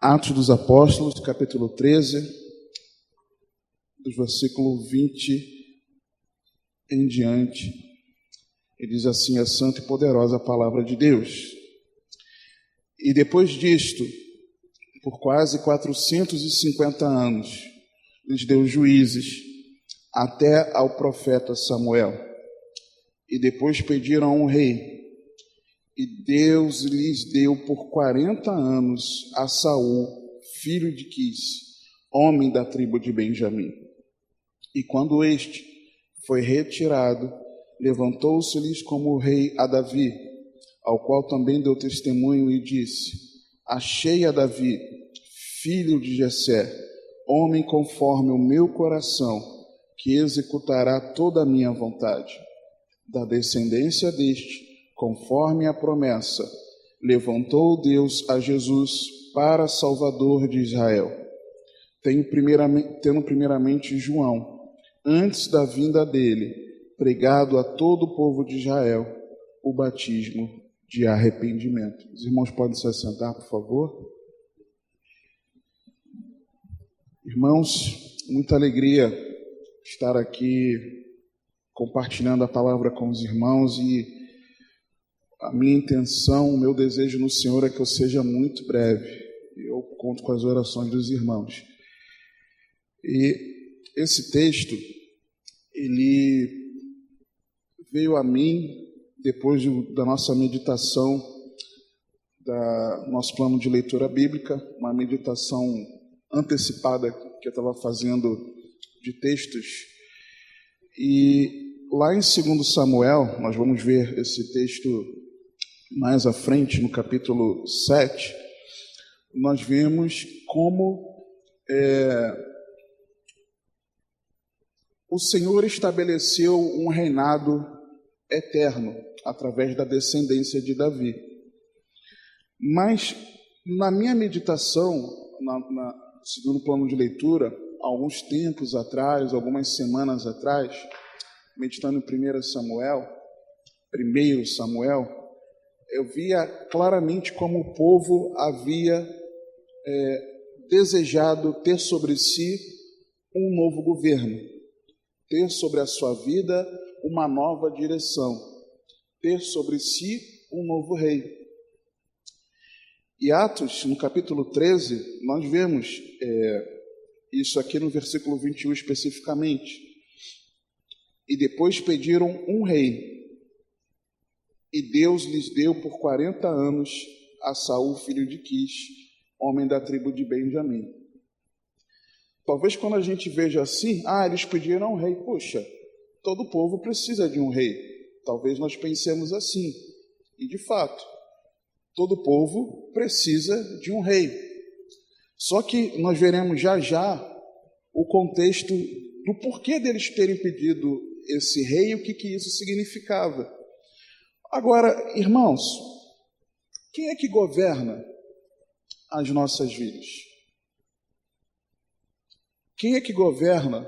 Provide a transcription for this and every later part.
Atos dos Apóstolos, capítulo 13, do versículo 20 em diante. Ele diz assim: a santa e poderosa palavra de Deus. E depois disto, por quase 450 anos, lhes deu juízes, até ao profeta Samuel. E depois pediram a um rei. E Deus lhes deu por 40 anos a Saul, filho de Quis, homem da tribo de Benjamim. E quando este foi retirado, levantou-se-lhes como rei a Davi, ao qual também deu testemunho e disse: achei a Davi, filho de Jessé, homem conforme o meu coração, que executará toda a minha vontade. Da descendência deste, conforme a promessa, levantou Deus a Jesus para Salvador de Israel. Tendo primeiramente João, antes da vinda dele, pregado a todo o povo de Israel o batismo de arrependimento. Os irmãos podem se assentar, por favor? Irmãos, muita alegria estar aqui compartilhando a palavra com os irmãos, e a minha intenção, o meu desejo no Senhor é que eu seja muito breve. Eu conto com as orações dos irmãos. E esse texto, ele veio a mim depois da nossa meditação, nosso plano de leitura bíblica, uma meditação antecipada que eu estava fazendo de textos. E lá em 2 Samuel, nós vamos ver esse texto mais à frente, no capítulo 7, nós vemos como o Senhor estabeleceu um reinado eterno através da descendência de Davi. Mas, na minha meditação, segundo o plano de leitura, alguns tempos atrás, algumas semanas atrás, meditando em 1 Samuel, eu via claramente como o povo havia desejado ter sobre si um novo governo, ter sobre a sua vida uma nova direção, ter sobre si um novo rei. E Atos, no capítulo 13, nós vemos isso aqui no versículo 21 especificamente. E depois pediram um rei. E Deus lhes deu por 40 anos a Saul, filho de Quis, homem da tribo de Benjamim. Talvez quando a gente veja assim, eles pediram um rei. Puxa, todo povo precisa de um rei. Talvez nós pensemos assim. E de fato, todo povo precisa de um rei. Só que nós veremos já já o contexto do porquê deles terem pedido esse rei e o que isso significava. Agora, irmãos, quem é que governa as nossas vidas? Quem é que governa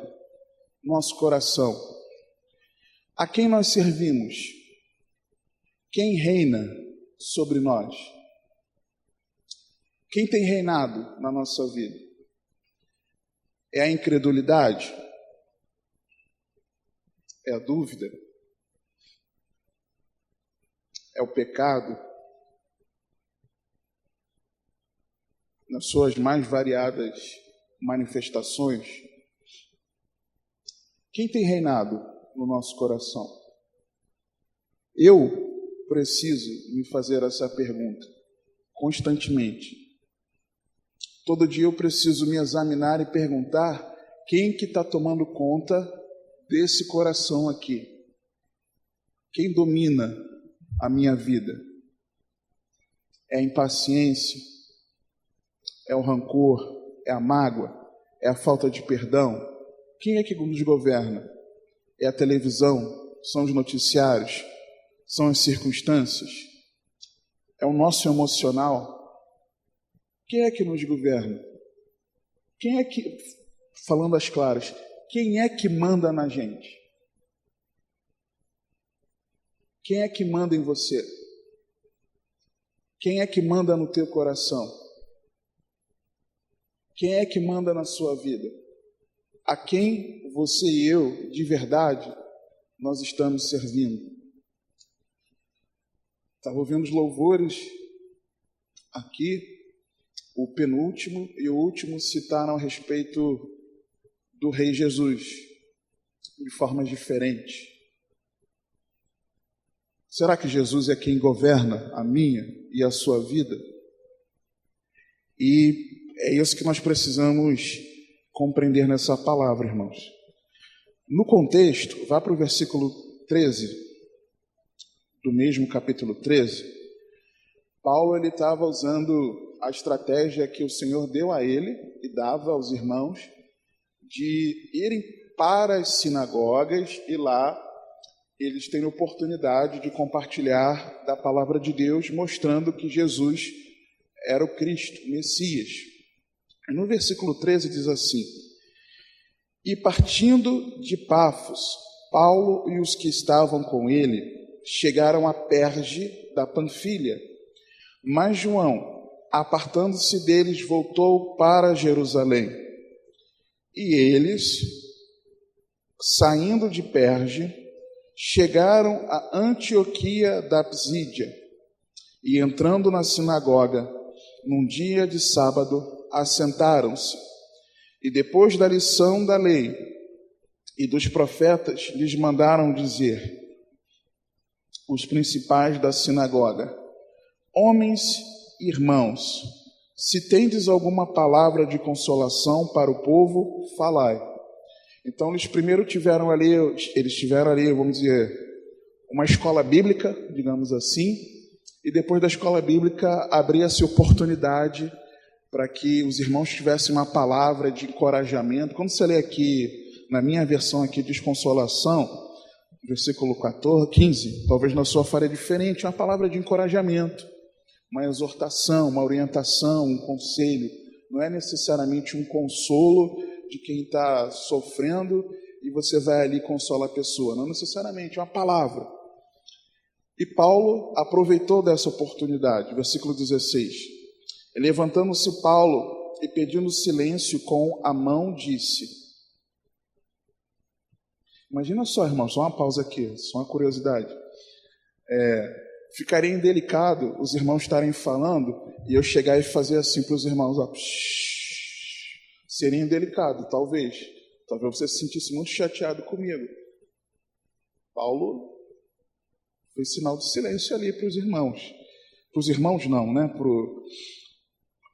nosso coração? A quem nós servimos? Quem reina sobre nós? Quem tem reinado na nossa vida? É a incredulidade? É a dúvida? É o pecado, nas suas mais variadas manifestações? Quem tem reinado no nosso coração? Eu preciso me fazer essa pergunta constantemente. Todo dia eu preciso me examinar e perguntar quem que está tomando conta desse coração aqui. Quem domina a minha vida? É a impaciência? É o rancor? É a mágoa? É a falta de perdão? Quem é que nos governa? É a televisão? São os noticiários? São as circunstâncias? É o nosso emocional? Quem é que nos governa? Quem é que, falando as claras, quem é que manda na gente? Quem é que manda em você? Quem é que manda no teu coração? Quem é que manda na sua vida? A quem você e eu, de verdade, nós estamos servindo? Estava ouvindo os louvores aqui, o penúltimo e o último citaram a respeito do Rei Jesus, de formas diferentes. Será que Jesus é quem governa a minha e a sua vida? E é isso que nós precisamos compreender nessa palavra, irmãos. No contexto, vá para o versículo 13, do mesmo capítulo 13. Paulo estava usando a estratégia que o Senhor deu a ele e dava aos irmãos de irem para as sinagogas e lá eles têm a oportunidade de compartilhar da palavra de Deus, mostrando que Jesus era o Cristo, o Messias. E no versículo 13 diz assim: E partindo de Pafos, Paulo e os que estavam com ele chegaram a Perge da Panfilha. Mas João, apartando-se deles, voltou para Jerusalém. E eles, saindo de Perge, chegaram a Antioquia da Psídia. E entrando na sinagoga, num dia de sábado, assentaram-se. E depois da lição da lei e dos profetas, lhes mandaram dizer, os principais da sinagoga: Homens, irmãos, se tendes alguma palavra de consolação para o povo, falai. Então eles primeiro tiveram ali, vamos dizer, uma escola bíblica, digamos assim, e depois da escola bíblica abria-se oportunidade para que os irmãos tivessem uma palavra de encorajamento. Quando você lê aqui, na minha versão aqui de consolação, versículo 15, talvez na sua faria diferente, uma palavra de encorajamento, uma exortação, uma orientação, um conselho. Não é necessariamente um consolo de quem está sofrendo e você vai ali e consola a pessoa. Não necessariamente, é uma palavra. E Paulo aproveitou dessa oportunidade. Versículo 16. Levantando-se Paulo e pedindo silêncio com a mão, disse... Imagina só, irmãos, só uma pausa aqui, só uma curiosidade. Ficaria indelicado os irmãos estarem falando e eu chegar e fazer assim para os irmãos, ó, seria indelicado, talvez. Talvez você se sentisse muito chateado comigo. Paulo fez sinal de silêncio ali para os irmãos. Para os irmãos não, né?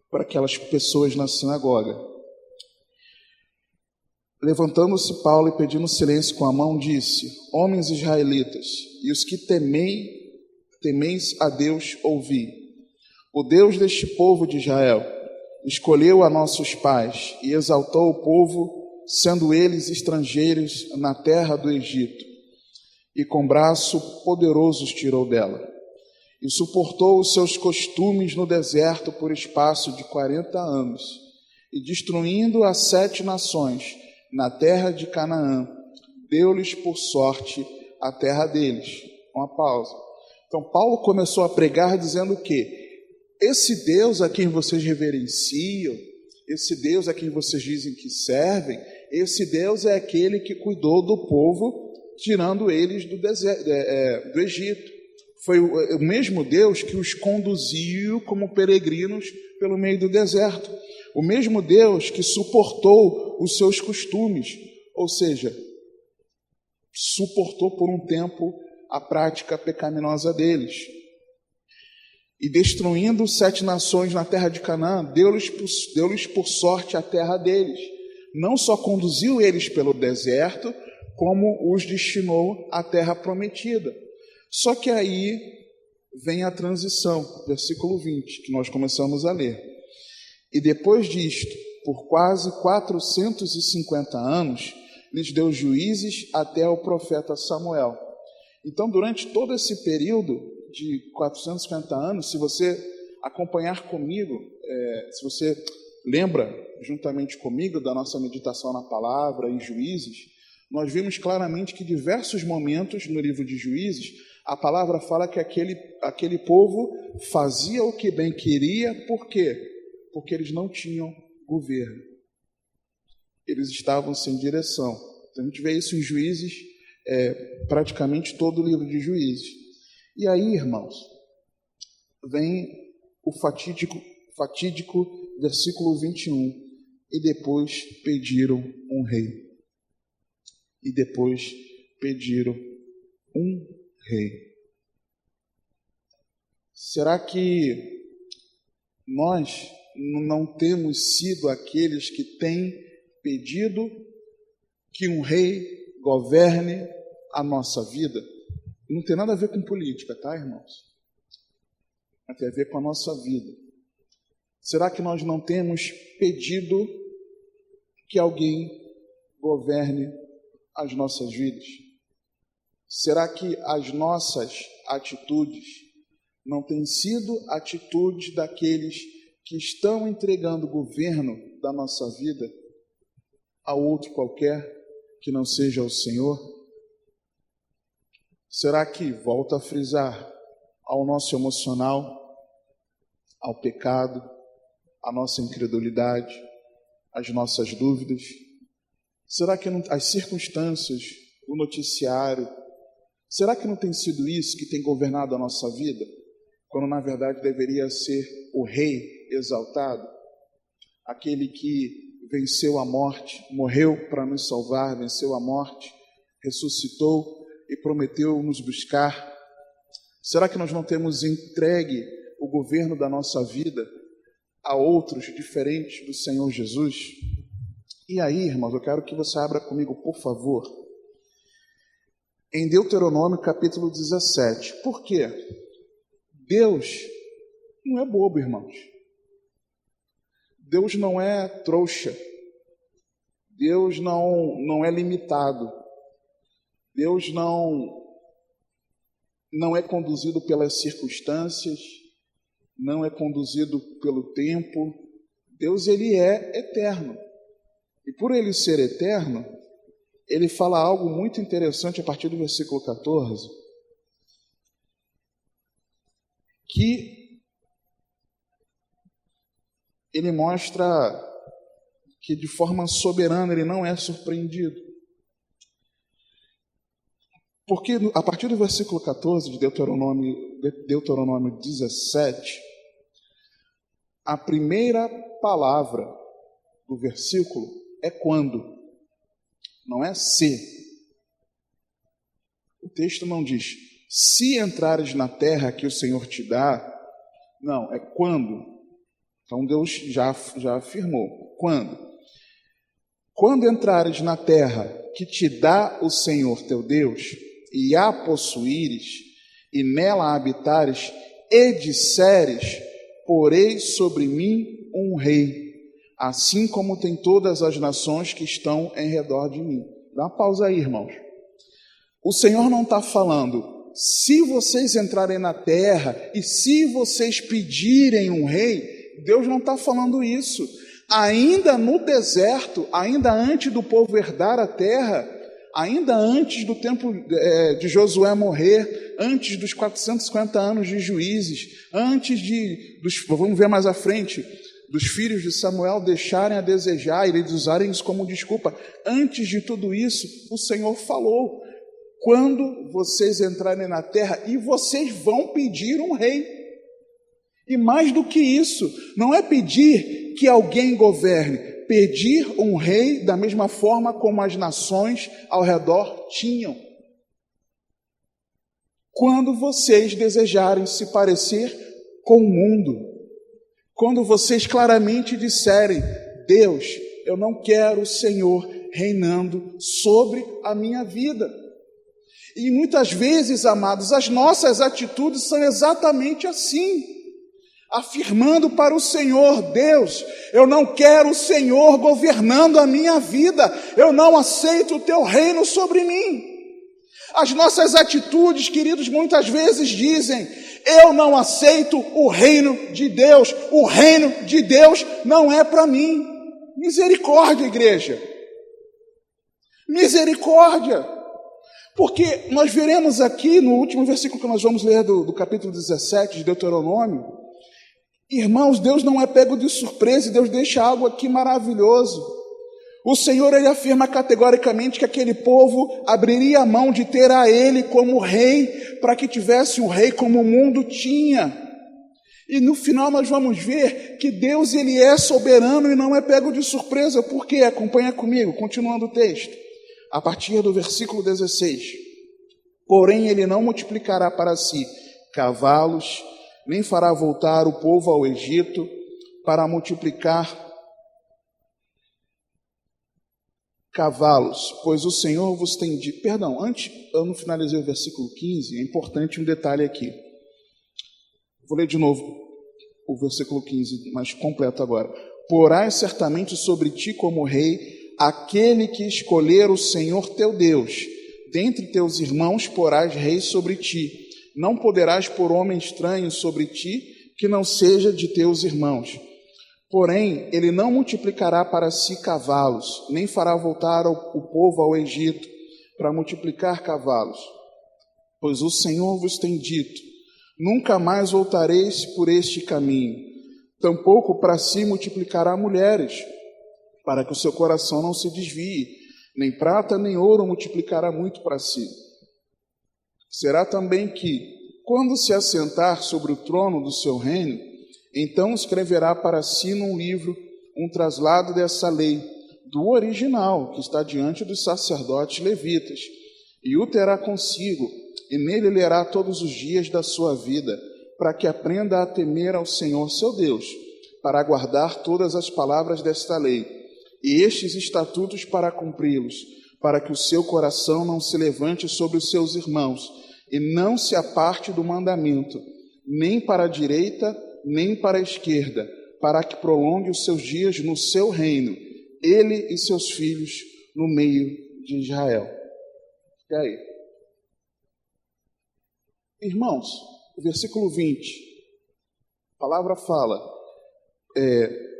Para aquelas pessoas na sinagoga. Levantando-se Paulo e pedindo silêncio com a mão, disse: Homens israelitas, e os que temeis a Deus, ouvi. O Deus deste povo de Israel escolheu a nossos pais e exaltou o povo, sendo eles estrangeiros na terra do Egito, e com braço poderoso os tirou dela, e suportou os seus costumes no deserto por espaço de 40 anos, e destruindo as 7 nações na terra de Canaã, deu-lhes por sorte a terra deles. Uma pausa. Então Paulo começou a pregar dizendo o quê? Esse Deus a quem vocês reverenciam, esse Deus a quem vocês dizem que servem, esse Deus é aquele que cuidou do povo, tirando eles do Egito. Foi o mesmo Deus que os conduziu como peregrinos pelo meio do deserto. O mesmo Deus que suportou os seus costumes, ou seja, suportou por um tempo a prática pecaminosa deles. E destruindo 7 nações na terra de Canaã, deu-lhes por sorte a terra deles. Não só conduziu eles pelo deserto, como os destinou à terra prometida. Só que aí vem a transição, versículo 20, que nós começamos a ler. E depois disto, por quase 450 anos, lhes deu juízes até o profeta Samuel. Então, durante todo esse período de 450 anos, se você acompanhar comigo, se você lembra juntamente comigo da nossa meditação na palavra, em Juízes, nós vimos claramente que diversos momentos no livro de Juízes, a palavra fala que aquele povo fazia o que bem queria, por quê? Porque eles não tinham governo. Eles estavam sem direção. Então, a gente vê isso em Juízes, praticamente todo o livro de Juízes. E aí, irmãos, vem o fatídico versículo 21. E depois pediram um rei. E depois pediram um rei. Será que nós não temos sido aqueles que têm pedido que um rei governe a nossa vida? Não tem nada a ver com política, tá, irmãos? Mas tem a ver com a nossa vida. Será que nós não temos pedido que alguém governe as nossas vidas? Será que as nossas atitudes não têm sido atitudes daqueles que estão entregando o governo da nossa vida a outro qualquer que não seja o Senhor? Será que, volto a frisar, ao nosso emocional, ao pecado, à nossa incredulidade, às nossas dúvidas? Será que as circunstâncias, o noticiário, será que não tem sido isso que tem governado a nossa vida? Quando na verdade deveria ser o rei exaltado, aquele que venceu a morte, morreu para nos salvar, venceu a morte, ressuscitou e prometeu nos buscar. Será que nós não temos entregue o governo da nossa vida a outros diferentes do Senhor Jesus? E aí, irmãos, eu quero que você abra comigo, por favor, em Deuteronômio capítulo 17. Por quê? Deus não é bobo, irmãos. Deus não é trouxa. Deus não é limitado. Deus não é conduzido pelas circunstâncias, não é conduzido pelo tempo. Deus, ele é eterno. E por ele ser eterno, ele fala algo muito interessante a partir do versículo 14, que ele mostra que de forma soberana ele não é surpreendido. Porque a partir do versículo 14 de Deuteronômio 17, a primeira palavra do versículo é quando, não é se. O texto não diz, se entrares na terra que o Senhor te dá, não, é quando. Então Deus já afirmou, quando? Quando entrares na terra que te dá o Senhor teu Deus, e a possuíres, e nela habitares, e disseres, porei sobre mim um rei, assim como tem todas as nações que estão em redor de mim. Dá uma pausa aí, irmãos. O Senhor não está falando, se vocês entrarem na terra, e se vocês pedirem um rei, Deus não está falando isso. Ainda no deserto, ainda antes do povo herdar a terra, ainda antes do tempo de Josué morrer, antes dos 450 anos de Juízes, antes vamos ver mais à frente, dos filhos de Samuel deixarem a desejar, e eles usarem isso como desculpa. Antes de tudo isso, o Senhor falou, quando vocês entrarem na terra, e vocês vão pedir um rei. E mais do que isso, não é pedir que alguém governe, pedir um rei da mesma forma como as nações ao redor tinham. Quando vocês desejarem se parecer com o mundo, quando vocês claramente disserem, Deus, eu não quero o Senhor reinando sobre a minha vida. E muitas vezes, amados, as nossas atitudes são exatamente assim, afirmando para o Senhor, Deus, eu não quero o Senhor governando a minha vida, eu não aceito o teu reino sobre mim. As nossas atitudes, queridos, muitas vezes dizem, eu não aceito o reino de Deus, o reino de Deus não é para mim. Misericórdia, igreja, misericórdia, porque nós veremos aqui no último versículo que nós vamos ler do capítulo 17 de Deuteronômio, Irmãos, Deus não é pego de surpresa, e Deus deixa algo aqui maravilhoso. O Senhor, ele afirma categoricamente que aquele povo abriria a mão de ter a ele como rei, para que tivesse um rei como o mundo tinha. E no final nós vamos ver que Deus, ele é soberano e não é pego de surpresa. Por quê? Acompanha comigo, continuando o texto. A partir do versículo 16. Porém, ele não multiplicará para si cavalos, nem fará voltar o povo ao Egito para multiplicar cavalos, pois o Senhor vos tem dito... Perdão, antes, eu não finalizei o versículo 15, é importante um detalhe aqui. Vou ler de novo o versículo 15, mas completo agora. Porás certamente sobre ti como rei aquele que escolher o Senhor teu Deus. Dentre teus irmãos porás rei sobre ti. Não poderás pôr homem estranho sobre ti que não seja de teus irmãos. Porém, ele não multiplicará para si cavalos, nem fará voltar o povo ao Egito para multiplicar cavalos. Pois o Senhor vos tem dito: nunca mais voltareis por este caminho. Tampouco para si multiplicará mulheres, para que o seu coração não se desvie. Nem prata nem ouro multiplicará muito para si. Será também que, quando se assentar sobre o trono do seu reino, então escreverá para si num livro um traslado dessa lei, do original, que está diante dos sacerdotes levitas, e o terá consigo, e nele lerá todos os dias da sua vida, para que aprenda a temer ao Senhor seu Deus, para guardar todas as palavras desta lei, e estes estatutos para cumpri-los, para que o seu coração não se levante sobre os seus irmãos, e não se aparte do mandamento, nem para a direita, nem para a esquerda, para que prolongue os seus dias no seu reino, ele e seus filhos no meio de Israel. E aí? Irmãos, o versículo 20, a palavra fala,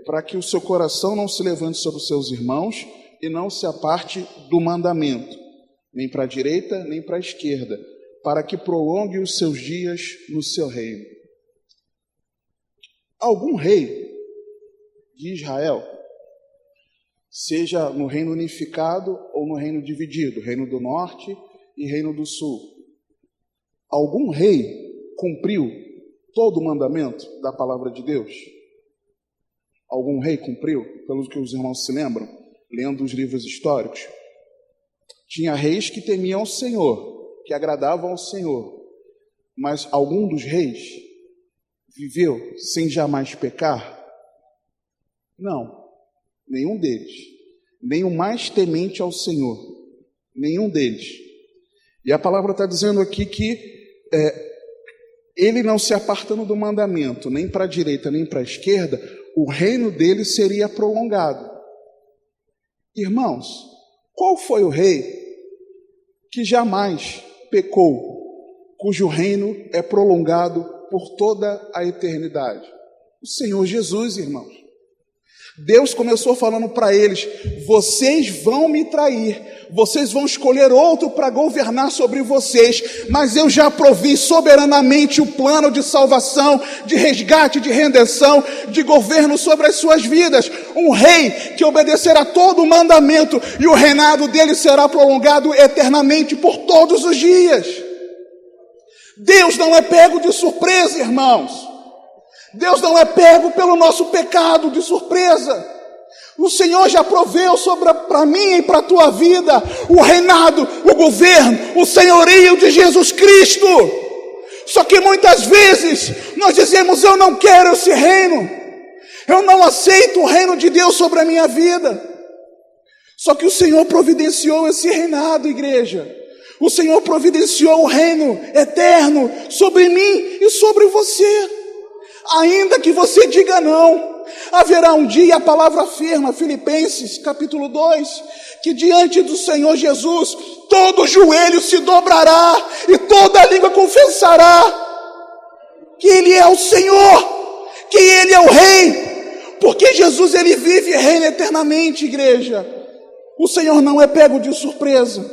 para que o seu coração não se levante sobre os seus irmãos e não se aparte do mandamento, nem para a direita, nem para a esquerda, para que prolongue os seus dias no seu reino. Algum rei de Israel, seja no reino unificado ou no reino dividido, reino do norte e reino do sul, algum rei cumpriu todo o mandamento da palavra de Deus? Algum rei cumpriu, pelo que os irmãos se lembram, lendo os livros históricos? Tinha reis que temiam o Senhor, que agradavam ao Senhor, mas algum dos reis viveu sem jamais pecar? Não, nenhum deles, nem o mais temente ao Senhor, nenhum deles. E a palavra está dizendo aqui que ele não se apartando do mandamento, nem para a direita, nem para a esquerda, o reino dele seria prolongado. Irmãos, qual foi o rei que jamais pecou, cujo reino é prolongado por toda a eternidade? O Senhor Jesus, irmãos. Deus começou falando para eles: vocês vão me trair, vocês vão escolher outro para governar sobre vocês, mas eu já provi soberanamente o plano de salvação, de resgate, de redenção, de governo sobre as suas vidas. Um rei que obedecerá todo o mandamento, e o reinado dele será prolongado eternamente por todos os dias. Deus não é pego de surpresa, irmãos. Deus não é pego pelo nosso pecado de surpresa. O Senhor já proveu para mim e para a tua vida o reinado, o governo, o senhorio de Jesus Cristo. Só que muitas vezes nós dizemos: eu não quero esse reino, eu não aceito o reino de Deus sobre a minha vida. Só que o Senhor providenciou esse reinado, igreja. O Senhor providenciou o reino eterno sobre mim e sobre você. Ainda que você diga não, haverá um dia, a palavra afirma, Filipenses capítulo 2, que diante do Senhor Jesus, todo joelho se dobrará e toda língua confessará que Ele é o Senhor, que Ele é o Rei, porque Jesus, Ele vive e reina eternamente, igreja. O Senhor não é pego de surpresa.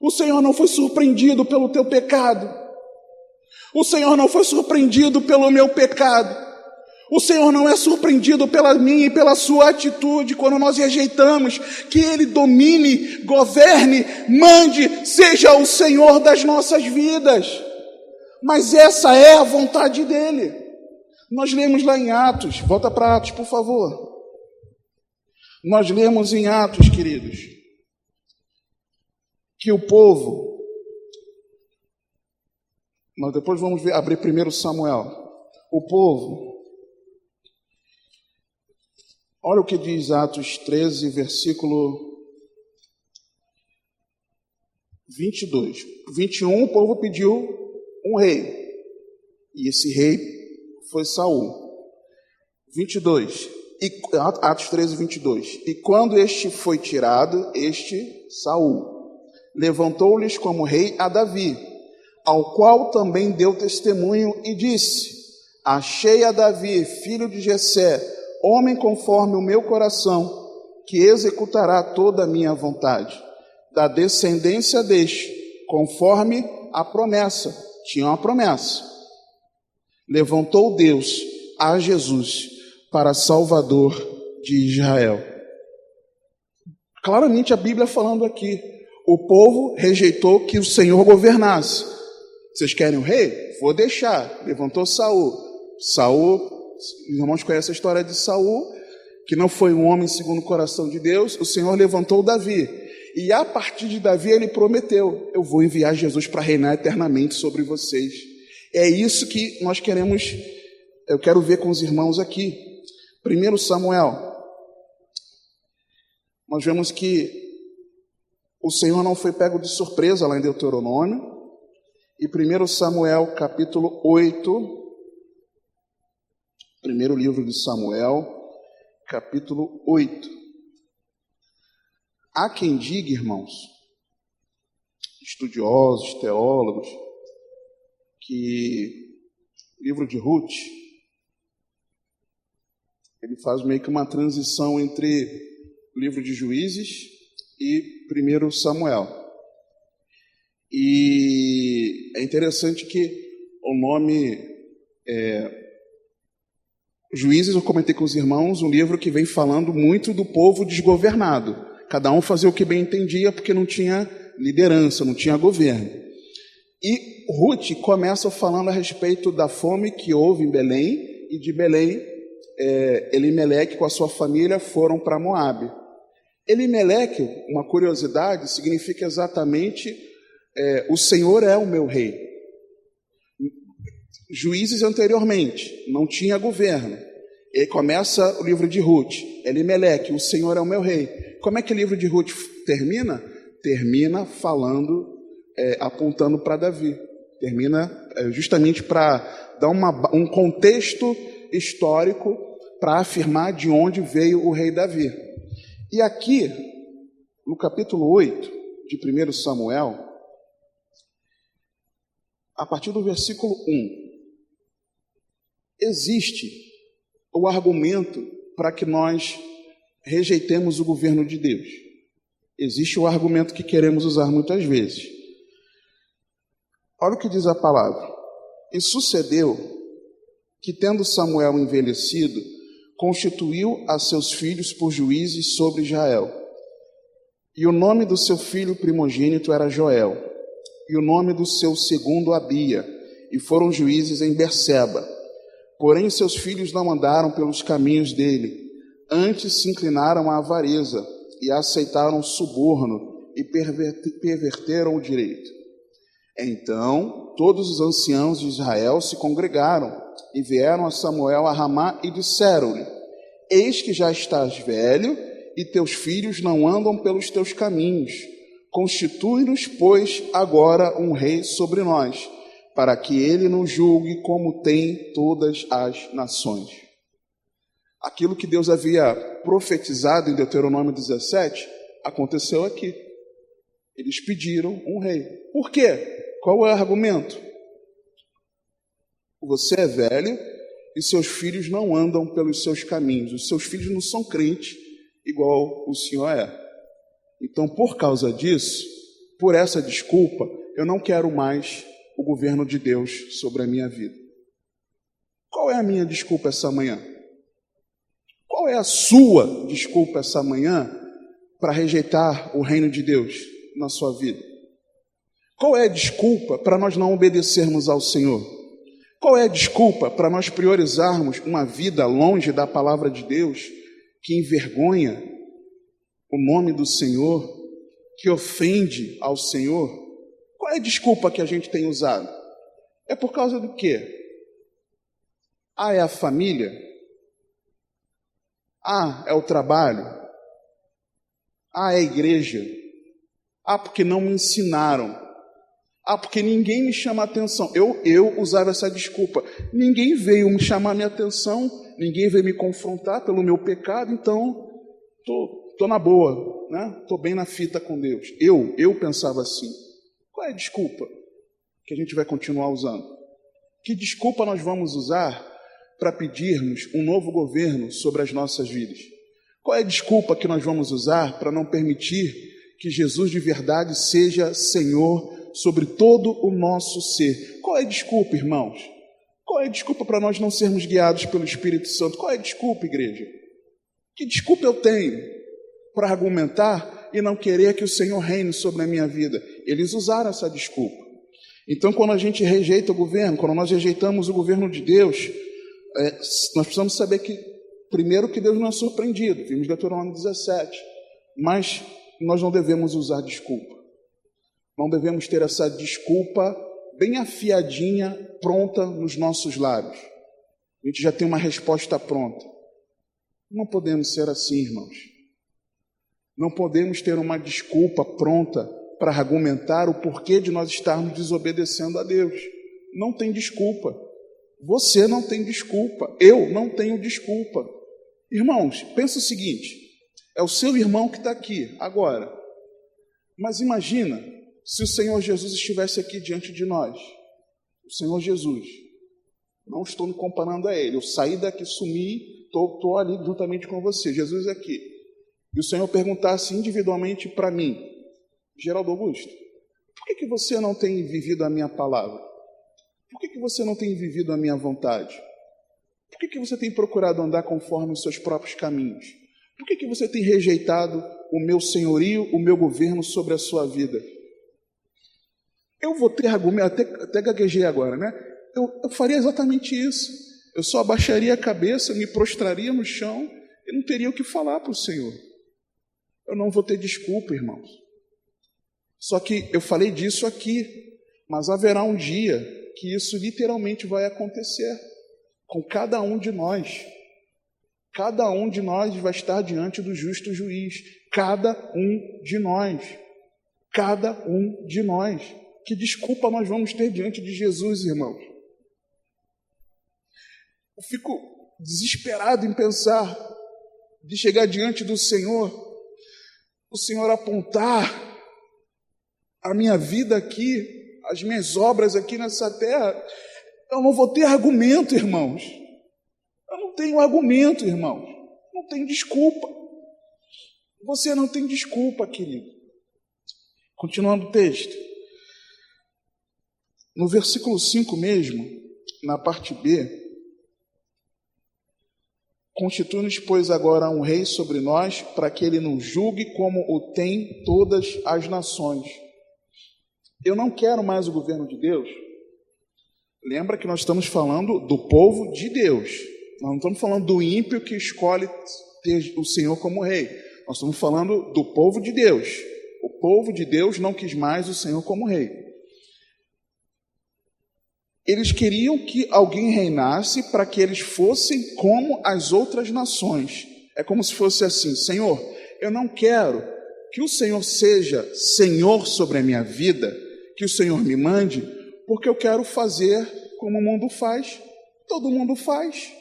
O Senhor não foi surpreendido pelo teu pecado. O Senhor não foi surpreendido pelo meu pecado. O Senhor não é surpreendido pela minha e pela sua atitude quando nós rejeitamos que Ele domine, governe, mande, seja o Senhor das nossas vidas. Mas essa é a vontade dEle. Nós lemos lá em Atos, volta para Atos, por favor. Nós lemos em Atos, queridos, que o povo, nós depois vamos abrir 1 Samuel, o povo, olha o que diz Atos 13, versículo 22. 21, o povo pediu um rei, e esse rei foi Saul. 22, Atos 13, 22. E quando este foi tirado, Saul, levantou-lhes como rei a Davi, ao qual também deu testemunho e disse: achei a Davi, filho de Jessé, homem conforme o meu coração, que executará toda a minha vontade, da descendência deste, conforme a promessa. Tinha uma promessa. Levantou Deus a Jesus para Salvador de Israel. Claramente a Bíblia falando aqui, o povo rejeitou que o Senhor governasse. Vocês querem o rei? Vou deixar. Levantou Saul. Os irmãos conhecem a história de Saul, que não foi um homem segundo o coração de Deus. O Senhor levantou Davi. E a partir de Davi ele prometeu: eu vou enviar Jesus para reinar eternamente sobre vocês. É isso que nós queremos, eu quero ver com os irmãos aqui. 1 Samuel, nós vemos que o Senhor não foi pego de surpresa lá em Deuteronômio. E 1 Samuel, capítulo 8, primeiro livro de Samuel, capítulo 8. Há quem diga, irmãos, estudiosos, teólogos, que o livro de Ruth, ele faz meio que uma transição entre o livro de Juízes e 1 Samuel. E é interessante que o nome Juízes, eu comentei com os irmãos, um livro que vem falando muito do povo desgovernado. Cada um fazia o que bem entendia, porque não tinha liderança, não tinha governo. E Ruth começa falando a respeito da fome que houve em Belém, e de Belém, Elimeleque com a sua família foram para Moabe. Elimeleque, uma curiosidade, significa exatamente o Senhor é o meu rei. Juízes anteriormente, não tinha governo. E começa o livro de Ruth, Elimeleque, o Senhor é o meu rei. Como é que o livro de Ruth termina? Termina falando, apontando para Davi. Termina justamente para dar um contexto histórico para afirmar de onde veio o rei Davi. E aqui, no capítulo 8 de 1 Samuel, a partir do versículo 1, existe o argumento para que nós rejeitemos o governo de Deus. Existe o argumento que queremos usar muitas vezes. Olha o que diz a palavra. E sucedeu que, tendo Samuel envelhecido, constituiu a seus filhos por juízes sobre Israel. E o nome do seu filho primogênito era Joel, e o nome do seu segundo Abia, e foram juízes em Berseba. Porém, seus filhos não andaram pelos caminhos dele, antes se inclinaram à avareza, e aceitaram o suborno, e perverteram o direito. Então, todos os anciãos de Israel se congregaram, e vieram a Samuel a Ramá, e disseram-lhe: eis que já estás velho, e teus filhos não andam pelos teus caminhos. Constitui-nos, pois, agora um rei sobre nós, para que ele nos julgue como tem todas as nações. Aquilo que Deus havia profetizado em Deuteronômio 17, aconteceu aqui. Eles pediram um rei. Por quê? Qual é o argumento? Você é velho e seus filhos não andam pelos seus caminhos. Os seus filhos não são crentes igual o Senhor é. Então, por causa disso, por essa desculpa, eu não quero mais o governo de Deus sobre a minha vida. Qual é a minha desculpa essa manhã? Qual é a sua desculpa essa manhã para rejeitar o reino de Deus na sua vida? Qual é a desculpa para nós não obedecermos ao Senhor? Qual é a desculpa para nós priorizarmos uma vida longe da palavra de Deus, que envergonha o nome do Senhor, que ofende ao Senhor? Qual é a desculpa que a gente tem usado? É por causa do quê? É a família? É o trabalho? É a igreja? Porque não me ensinaram. Porque ninguém me chama a atenção. Eu usava essa desculpa. Ninguém veio me chamar a minha atenção, ninguém veio me confrontar pelo meu pecado, então tô na boa, né? Tô bem na fita com Deus. Eu pensava assim. Qual é a desculpa que a gente vai continuar usando? Que desculpa nós vamos usar para pedirmos um novo governo sobre as nossas vidas? Qual é a desculpa que nós vamos usar para não permitir que Jesus de verdade seja Senhor sobre todo o nosso ser? Qual é a desculpa, irmãos? Qual é a desculpa para nós não sermos guiados pelo Espírito Santo? Qual é a desculpa, igreja? Que desculpa eu tenho para argumentar e não querer que o Senhor reine sobre a minha vida? Eles usaram essa desculpa. Então, quando a gente rejeita o governo, quando nós rejeitamos o governo de Deus, nós precisamos saber que, primeiro, que Deus não é surpreendido, vimos Deuteronômio 17, mas nós não devemos usar desculpa. Não devemos ter essa desculpa bem afiadinha, pronta nos nossos lábios. A gente já tem uma resposta pronta. Não podemos ser assim, irmãos. Não podemos ter uma desculpa pronta para argumentar o porquê de nós estarmos desobedecendo a Deus. Não tem desculpa. Você não tem desculpa. Eu não tenho desculpa. Irmãos, pensa o seguinte: é o seu irmão que está aqui agora. Mas imagina se o Senhor Jesus estivesse aqui diante de nós. O Senhor Jesus. Não estou me comparando a Ele. Eu saí daqui, sumi, estou ali juntamente com você. Jesus é aqui. E o Senhor perguntasse individualmente para mim: Geraldo Augusto, por que você não tem vivido a minha palavra? Por que você não tem vivido a minha vontade? Por que você tem procurado andar conforme os seus próprios caminhos? Por que você tem rejeitado o meu senhorio, o meu governo sobre a sua vida? Eu vou ter argumento, até gaguejei agora, né? Eu faria exatamente isso. Eu só abaixaria a cabeça, me prostraria no chão e não teria o que falar para o Senhor. Eu não vou ter desculpa, irmãos. Só que eu falei disso aqui, mas haverá um dia que isso literalmente vai acontecer com cada um de nós. Cada um de nós vai estar diante do justo juiz. Cada um de nós. Cada um de nós. Que desculpa nós vamos ter diante de Jesus, irmãos? Eu fico desesperado em pensar de chegar diante do Senhor, o Senhor apontar a minha vida aqui, as minhas obras aqui nessa terra. Eu não vou ter argumento, irmãos. Eu não tenho argumento, irmãos. Não tem desculpa. Você não tem desculpa, querido. Continuando o texto. No versículo 5 mesmo, na parte B, constitui-nos, pois, agora um rei sobre nós, para que ele nos julgue como o tem todas as nações. Eu não quero mais o governo de Deus. Lembra que nós estamos falando do povo de Deus. Nós não estamos falando do ímpio que escolhe ter o Senhor como rei. Nós estamos falando do povo de Deus. O povo de Deus não quis mais o Senhor como rei. Eles queriam que alguém reinasse para que eles fossem como as outras nações. É como se fosse assim: Senhor, eu não quero que o Senhor seja Senhor sobre a minha vida, que o Senhor me mande, porque eu quero fazer como o mundo faz. Todo mundo faz.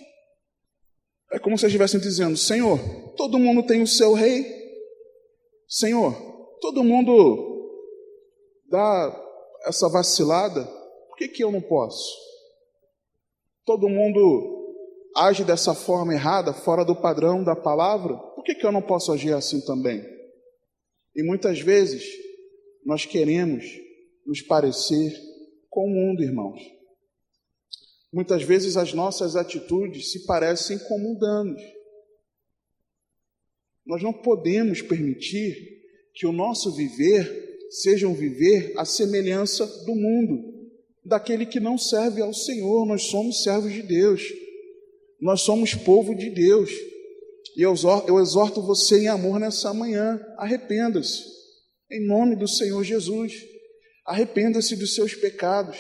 É como se eles estivessem dizendo: Senhor, todo mundo tem o seu rei. Senhor, todo mundo dá essa vacilada. Por que eu não posso? Todo mundo age dessa forma errada, fora do padrão da palavra. Por que eu não posso agir assim também? E muitas vezes nós queremos nos parecer com o mundo, irmãos. Muitas vezes as nossas atitudes se parecem com mundanos. Nós não podemos permitir que o nosso viver seja um viver à semelhança do mundo, daquele que não serve ao Senhor. Nós somos servos de Deus, nós somos povo de Deus. E eu exorto você em amor nessa manhã: arrependa-se, em nome do Senhor Jesus. Arrependa-se dos seus pecados,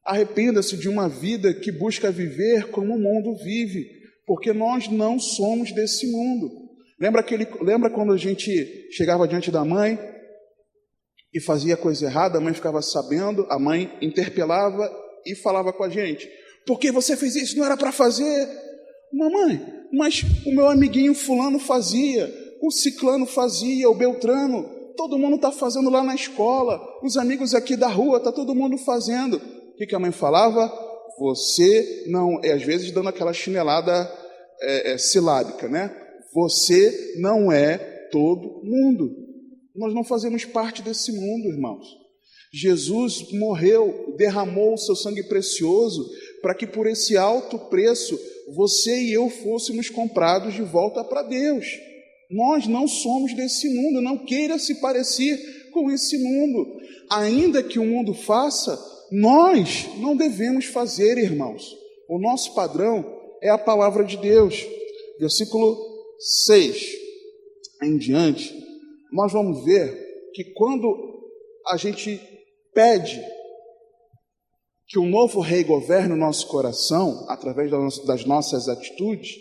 arrependa-se de uma vida que busca viver como o mundo vive, porque nós não somos desse mundo. Lembra quando a gente chegava diante da mãe e fazia coisa errada, a mãe ficava sabendo, a mãe interpelava e falava com a gente: por que você fez isso? Não era para fazer. Mamãe, mas o meu amiguinho fulano fazia, o ciclano fazia, o beltrano, todo mundo está fazendo lá na escola, os amigos aqui da rua, está todo mundo fazendo. O que a mãe falava? Você não, às vezes dando aquela chinelada silábica, né? Você não é todo mundo. Nós não fazemos parte desse mundo, irmãos. Jesus morreu, derramou o seu sangue precioso para que por esse alto preço você e eu fôssemos comprados de volta para Deus. Nós não somos desse mundo, não queira se parecer com esse mundo. Ainda que o mundo faça, nós não devemos fazer, irmãos. O nosso padrão é a palavra de Deus. Versículo 6 em diante, nós vamos ver que quando a gente pede que um novo rei governe o nosso coração através das nossas atitudes,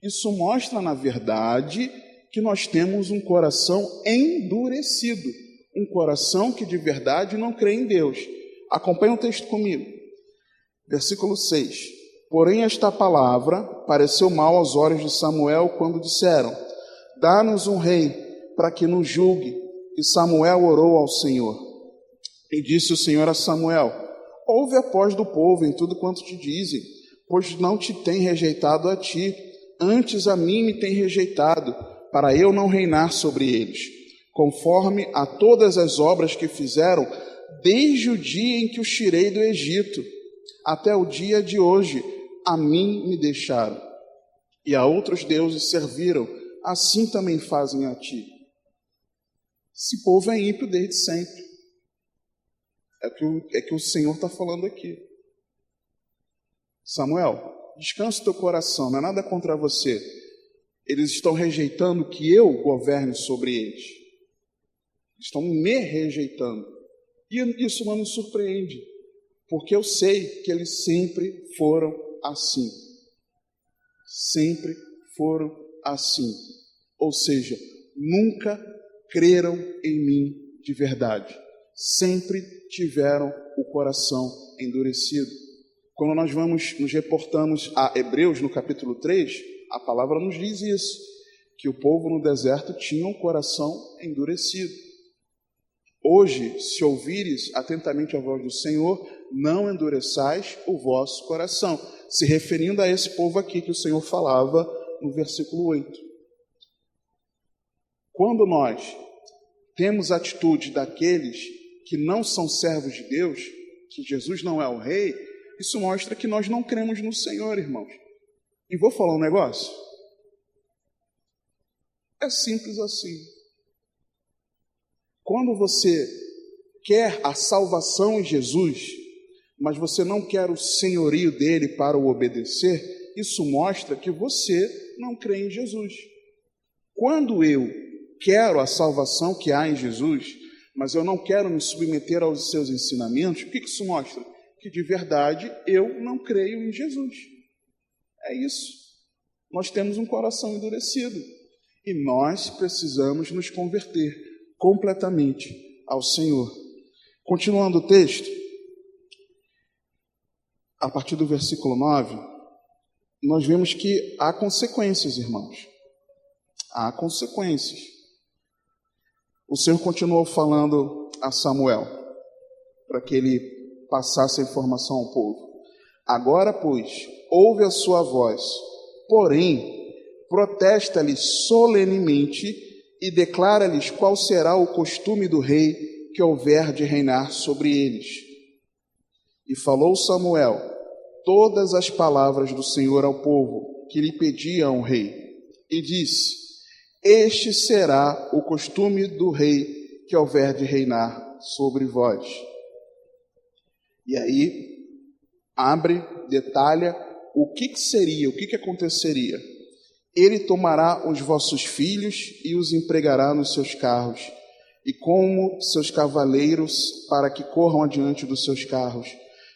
isso mostra, na verdade, que nós temos um coração endurecido, um coração que de verdade não crê em Deus. Acompanhe o texto comigo. Versículo 6. Porém, esta palavra pareceu mal aos olhos de Samuel quando disseram: dá-nos um rei para que nos julgue. E Samuel orou ao Senhor. E disse o Senhor a Samuel: ouve a voz do povo em tudo quanto te dizem, pois não te tem rejeitado a ti, antes a mim me tem rejeitado, para eu não reinar sobre eles, conforme a todas as obras que fizeram, desde o dia em que os tirei do Egito, até o dia de hoje, a mim me deixaram, e a outros deuses serviram, assim também fazem a ti. Esse povo é ímpio desde sempre. É que o Senhor está falando aqui. Samuel, descansa o teu coração, não é nada contra você. Eles estão rejeitando que eu governe sobre eles. Estão me rejeitando. E isso não me surpreende, porque eu sei que eles sempre foram assim. Sempre foram assim. Ou seja, nunca creram em mim de verdade. Sempre tiveram o coração endurecido. Quando nós nos reportamos a Hebreus, no capítulo 3, a palavra nos diz isso, que o povo no deserto tinha um coração endurecido. Hoje, se ouvires atentamente a voz do Senhor, não endureçais o vosso coração, se referindo a esse povo aqui que o Senhor falava no versículo 8. Quando nós temos a atitude daqueles que não são servos de Deus, que Jesus não é o rei, isso mostra que nós não cremos no Senhor, irmãos. E vou falar um negócio. É simples assim. Quando você quer a salvação em Jesus, mas você não quer o senhorio dele para o obedecer, isso mostra que você não crê em Jesus. Quando eu quero a salvação que há em Jesus, mas eu não quero me submeter aos seus ensinamentos, o que isso mostra? Que de verdade eu não creio em Jesus. É isso. Nós temos um coração endurecido e nós precisamos nos converter completamente ao Senhor. Continuando o texto, a partir do versículo 9, nós vemos que há consequências, irmãos. Há consequências. O Senhor continuou falando a Samuel, para que ele passasse a informação ao povo. Agora, pois, ouve a sua voz, porém, protesta-lhes solenemente e declara-lhes qual será o costume do rei que houver de reinar sobre eles. E falou Samuel todas as palavras do Senhor ao povo, que lhe pediam o rei, e disse: Este será o costume do rei que houver de reinar sobre vós. E aí, abre, detalha o que seria, o que aconteceria. Ele tomará os vossos filhos e os empregará nos seus carros, e como seus cavaleiros, para que corram adiante dos seus carros,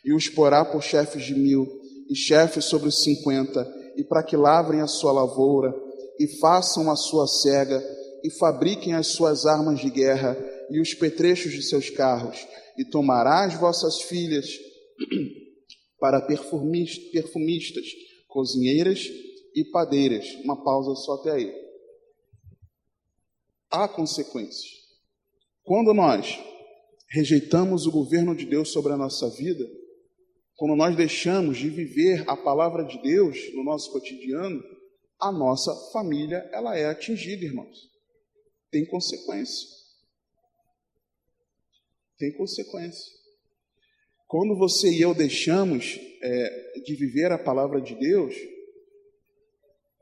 e os porá por chefes de 1000, e chefes sobre os 50, e para que lavrem a sua lavoura, e façam a sua cega, e fabriquem as suas armas de guerra, e os petrechos de seus carros, e tomará as vossas filhas para perfumistas, cozinheiras e padeiras. Uma pausa só até aí. Há consequências. Quando nós rejeitamos o governo de Deus sobre a nossa vida, quando nós deixamos de viver a palavra de Deus no nosso cotidiano, a nossa família ela é atingida, irmãos. Tem consequência. Tem consequência. Quando você e eu deixamos de viver a palavra de Deus,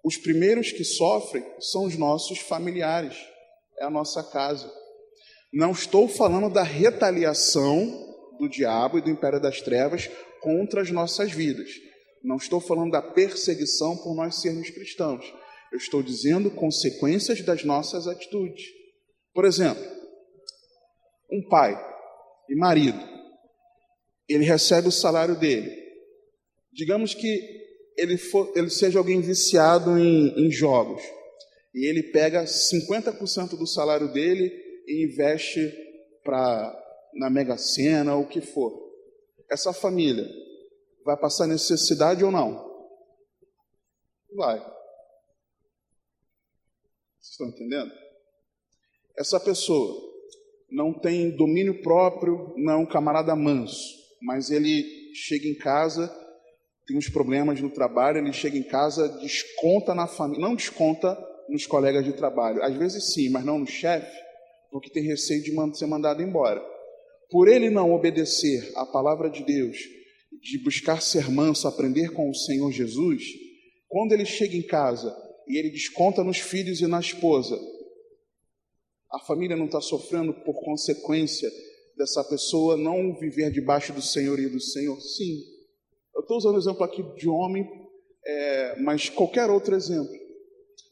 os primeiros que sofrem são os nossos familiares, é a nossa casa. Não estou falando da retaliação do diabo e do império das trevas contra as nossas vidas. Não estou falando da perseguição por nós sermos cristãos. Eu estou dizendo consequências das nossas atitudes. Por exemplo, um pai e marido, ele recebe o salário dele. Digamos que ele seja alguém viciado em jogos, e ele pega 50% do salário dele e investe na Mega Sena ou o que for. Essa família vai passar necessidade ou não? Vai. Vocês estão entendendo? Essa pessoa não tem domínio próprio, não é um camarada manso, mas ele chega em casa, tem uns problemas no trabalho, ele chega em casa, desconta na família, não desconta nos colegas de trabalho, às vezes sim, mas não no chefe, porque tem receio de ser mandado embora. Por ele não obedecer à palavra de Deus, de buscar ser manso, aprender com o Senhor Jesus, quando ele chega em casa e ele desconta nos filhos e na esposa, a família não está sofrendo por consequência dessa pessoa não viver debaixo do Senhor e do Senhor? Sim. Eu estou usando o exemplo aqui de homem, mas qualquer outro exemplo.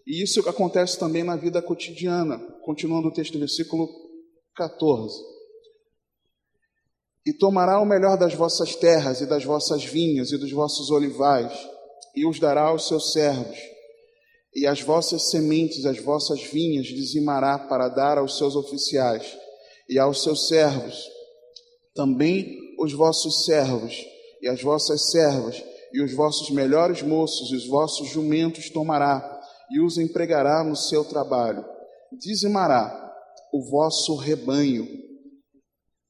E isso acontece também na vida cotidiana. Continuando o texto, versículo 14. E tomará o melhor das vossas terras e das vossas vinhas e dos vossos olivais, e os dará aos seus servos. E as vossas sementes, as vossas vinhas, dizimará para dar aos seus oficiais e aos seus servos. Também os vossos servos e as vossas servas, e os vossos melhores moços e os vossos jumentos tomará, e os empregará no seu trabalho. Dizimará o vosso rebanho,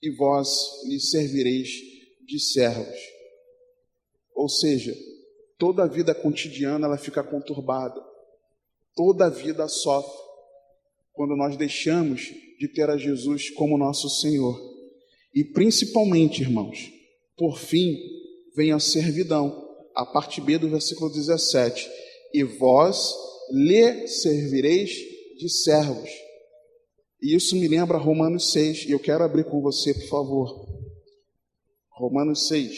e vós lhe servireis de servos. Ou seja, toda a vida cotidiana ela fica conturbada. Toda a vida sofre quando nós deixamos de ter a Jesus como nosso Senhor. E principalmente, irmãos, por fim, vem a servidão. A parte B do versículo 17. E vós lhe servireis de servos. E isso me lembra Romanos 6. E eu quero abrir com você, por favor. Romanos 6.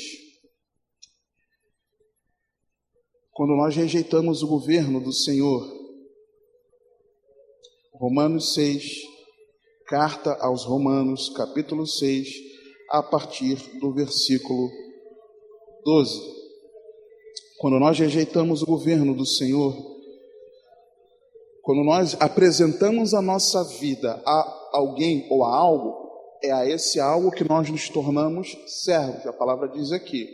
Quando nós rejeitamos o governo do Senhor. Romanos 6. Carta aos Romanos, capítulo 6, a partir do versículo 12. Quando nós rejeitamos o governo do Senhor, quando nós apresentamos a nossa vida a alguém ou a algo, é a esse algo que nós nos tornamos servos. A palavra diz aqui,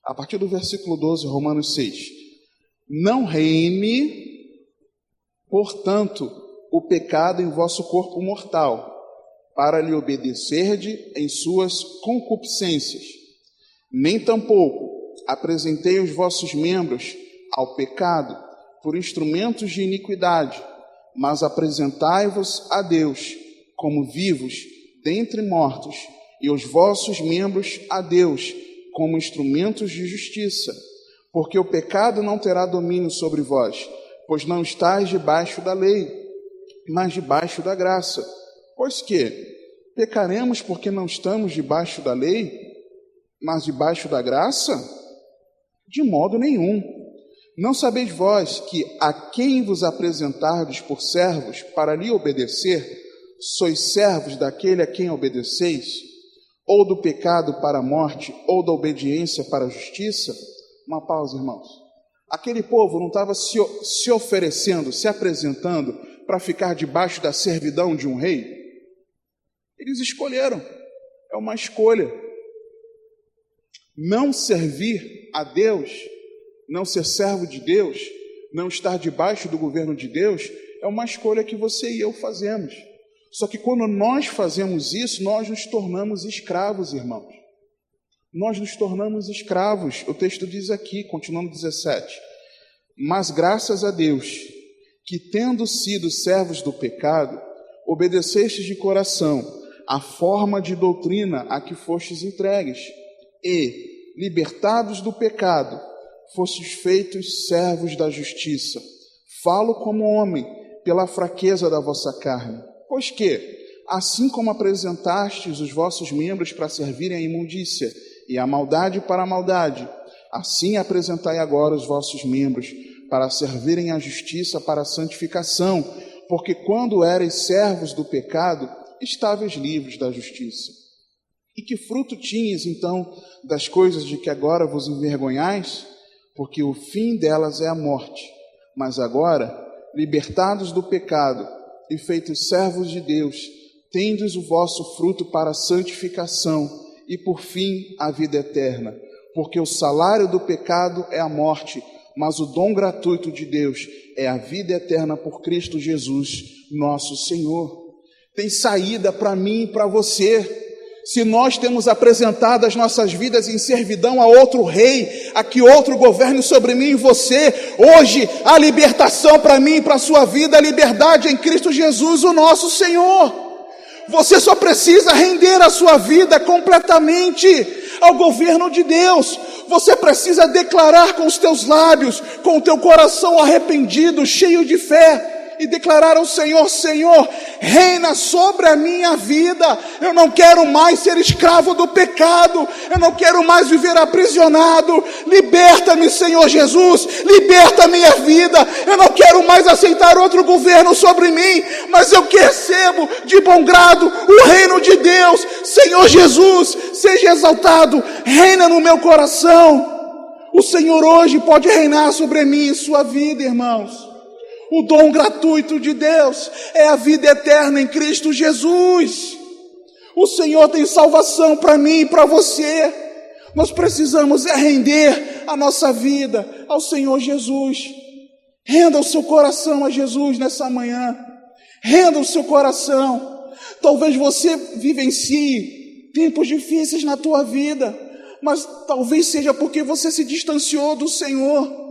a partir do versículo 12, Romanos 6. Não reine, portanto, o pecado em vosso corpo mortal, para lhe obedecerdes em suas concupiscências. Nem tampouco apresentei os vossos membros ao pecado por instrumentos de iniquidade, mas apresentai-vos a Deus como vivos dentre mortos, e os vossos membros a Deus como instrumentos de justiça, porque o pecado não terá domínio sobre vós, pois não estáis debaixo da lei, mas debaixo da graça. Pois que pecaremos porque não estamos debaixo da lei, mas debaixo da graça? De modo nenhum. Não sabeis vós que a quem vos apresentardes por servos para lhe obedecer, sois servos daquele a quem obedeceis, ou do pecado para a morte, ou da obediência para a justiça? Uma pausa, irmãos. Aquele povo não estava se oferecendo, se apresentando para ficar debaixo da servidão de um rei? Eles escolheram, é uma escolha. Não servir a Deus, não ser servo de Deus, não estar debaixo do governo de Deus, é uma escolha que você e eu fazemos. Só que quando nós fazemos isso, nós nos tornamos escravos, irmãos. Nós nos tornamos escravos. O texto diz aqui, continuando 17: mas graças a Deus, que tendo sido servos do pecado, obedecestes de coração a forma de doutrina a que fostes entregues, e, libertados do pecado, fostes feitos servos da justiça. Falo como homem, pela fraqueza da vossa carne. Pois que, assim como apresentastes os vossos membros para servirem à imundícia e à maldade para a maldade, assim apresentai agora os vossos membros para servirem à justiça para a santificação, porque quando erais servos do pecado, estáveis livres da justiça. E que fruto tinhas, então, das coisas de que agora vos envergonhais? Porque o fim delas é a morte. Mas agora, libertados do pecado e feitos servos de Deus, tendes o vosso fruto para a santificação e, por fim, a vida eterna. Porque o salário do pecado é a morte, mas o dom gratuito de Deus é a vida eterna por Cristo Jesus, nosso Senhor. Tem saída para mim e para você. Se nós temos apresentado as nossas vidas em servidão a outro rei, a que outro governe sobre mim e você, hoje a libertação para mim e para a sua vida, a liberdade em Cristo Jesus, o nosso Senhor. Você só precisa render a sua vida completamente ao governo de Deus. Você precisa declarar com os teus lábios, com o teu coração arrependido, cheio de fé, e declarar ao Senhor: Senhor, reina sobre a minha vida. Eu não quero mais ser escravo do pecado, eu não quero mais viver aprisionado. Liberta-me, Senhor Jesus, liberta a minha vida. Eu não quero mais aceitar outro governo sobre mim, mas eu que recebo de bom grado o reino de Deus. Senhor Jesus, seja exaltado, reina no meu coração. O Senhor hoje pode reinar sobre mim e sua vida, irmãos. O dom gratuito de Deus é a vida eterna em Cristo Jesus. O Senhor tem salvação para mim e para você. Nós precisamos render a nossa vida ao Senhor Jesus. Renda o seu coração a Jesus nessa manhã. Renda o seu coração. Talvez você vivencie tempos difíceis na tua vida, mas talvez seja porque você se distanciou do Senhor.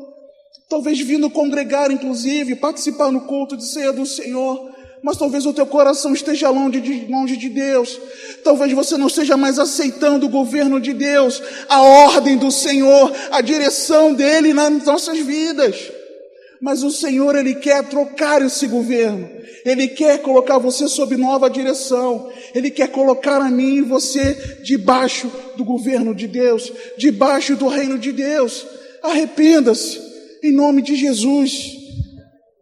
Talvez vindo congregar, inclusive, participar no culto de ceia do Senhor, mas talvez o teu coração esteja longe de Deus. Talvez você não esteja mais aceitando o governo de Deus, a ordem do Senhor, a direção dele nas nossas vidas. Mas o Senhor, Ele quer trocar esse governo. Ele quer colocar você sob nova direção. Ele quer colocar a mim e você debaixo do governo de Deus, debaixo do reino de Deus. Arrependa-se. Em nome de Jesus.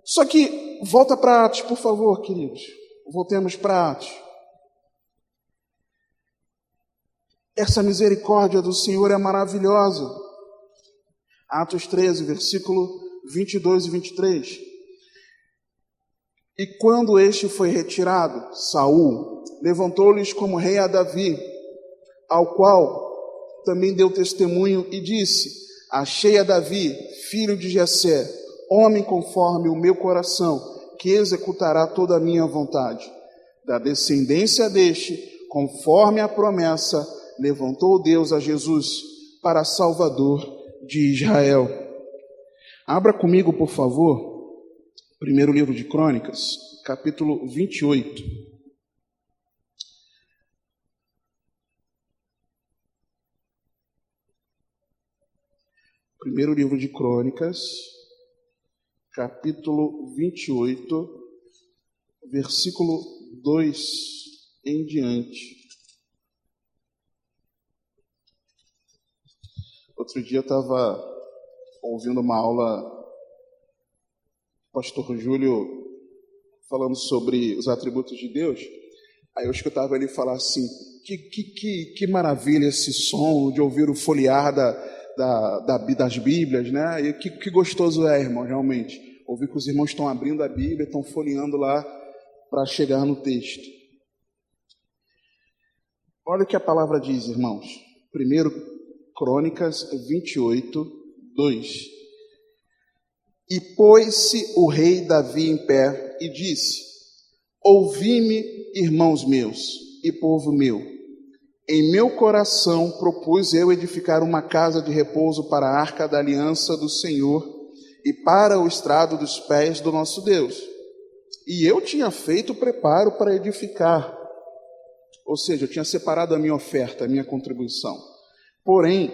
Só que, volta para Atos, por favor, queridos. Voltemos para Atos. Essa misericórdia do Senhor é maravilhosa. Atos 13, versículo 22 e 23. E quando este foi retirado, Saul levantou-lhes como rei a Davi, ao qual também deu testemunho e disse: achei a Davi, filho de Jessé, homem conforme o meu coração, que executará toda a minha vontade. Da descendência deste, conforme a promessa, levantou Deus a Jesus para Salvador de Israel. Abra comigo, por favor, primeiro livro de Crônicas, capítulo 28. Primeiro livro de Crônicas, capítulo 28, versículo 2 em diante. Outro dia eu estava ouvindo uma aula do pastor Júlio falando sobre os atributos de Deus. Aí eu escutava ele falar assim, que maravilha esse som de ouvir o folhear das Bíblias, né? E que gostoso é, irmão, realmente. Ouvir que os irmãos estão abrindo a Bíblia, estão folheando lá para chegar no texto. Olha o que a palavra diz, irmãos. Primeiro Crônicas 28, 2. E pôs-se o rei Davi em pé e disse: ouvi-me, irmãos meus e povo meu. Em meu coração propus eu edificar uma casa de repouso para a arca da aliança do Senhor e para o estrado dos pés do nosso Deus. E eu tinha feito o preparo para edificar. Ou seja, eu tinha separado a minha oferta, a minha contribuição. Porém,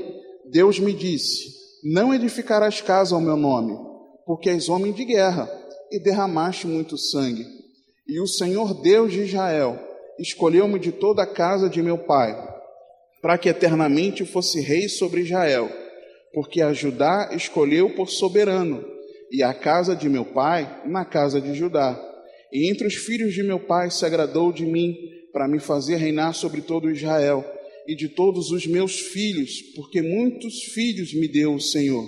Deus me disse: não edificarás casa ao meu nome, porque és homem de guerra e derramaste muito sangue. E o Senhor Deus de Israel escolheu-me de toda a casa de meu pai, para que eternamente fosse rei sobre Israel, porque a Judá escolheu por soberano, e a casa de meu pai na casa de Judá. E entre os filhos de meu pai se agradou de mim, para me fazer reinar sobre todo Israel, e de todos os meus filhos, porque muitos filhos me deu o Senhor.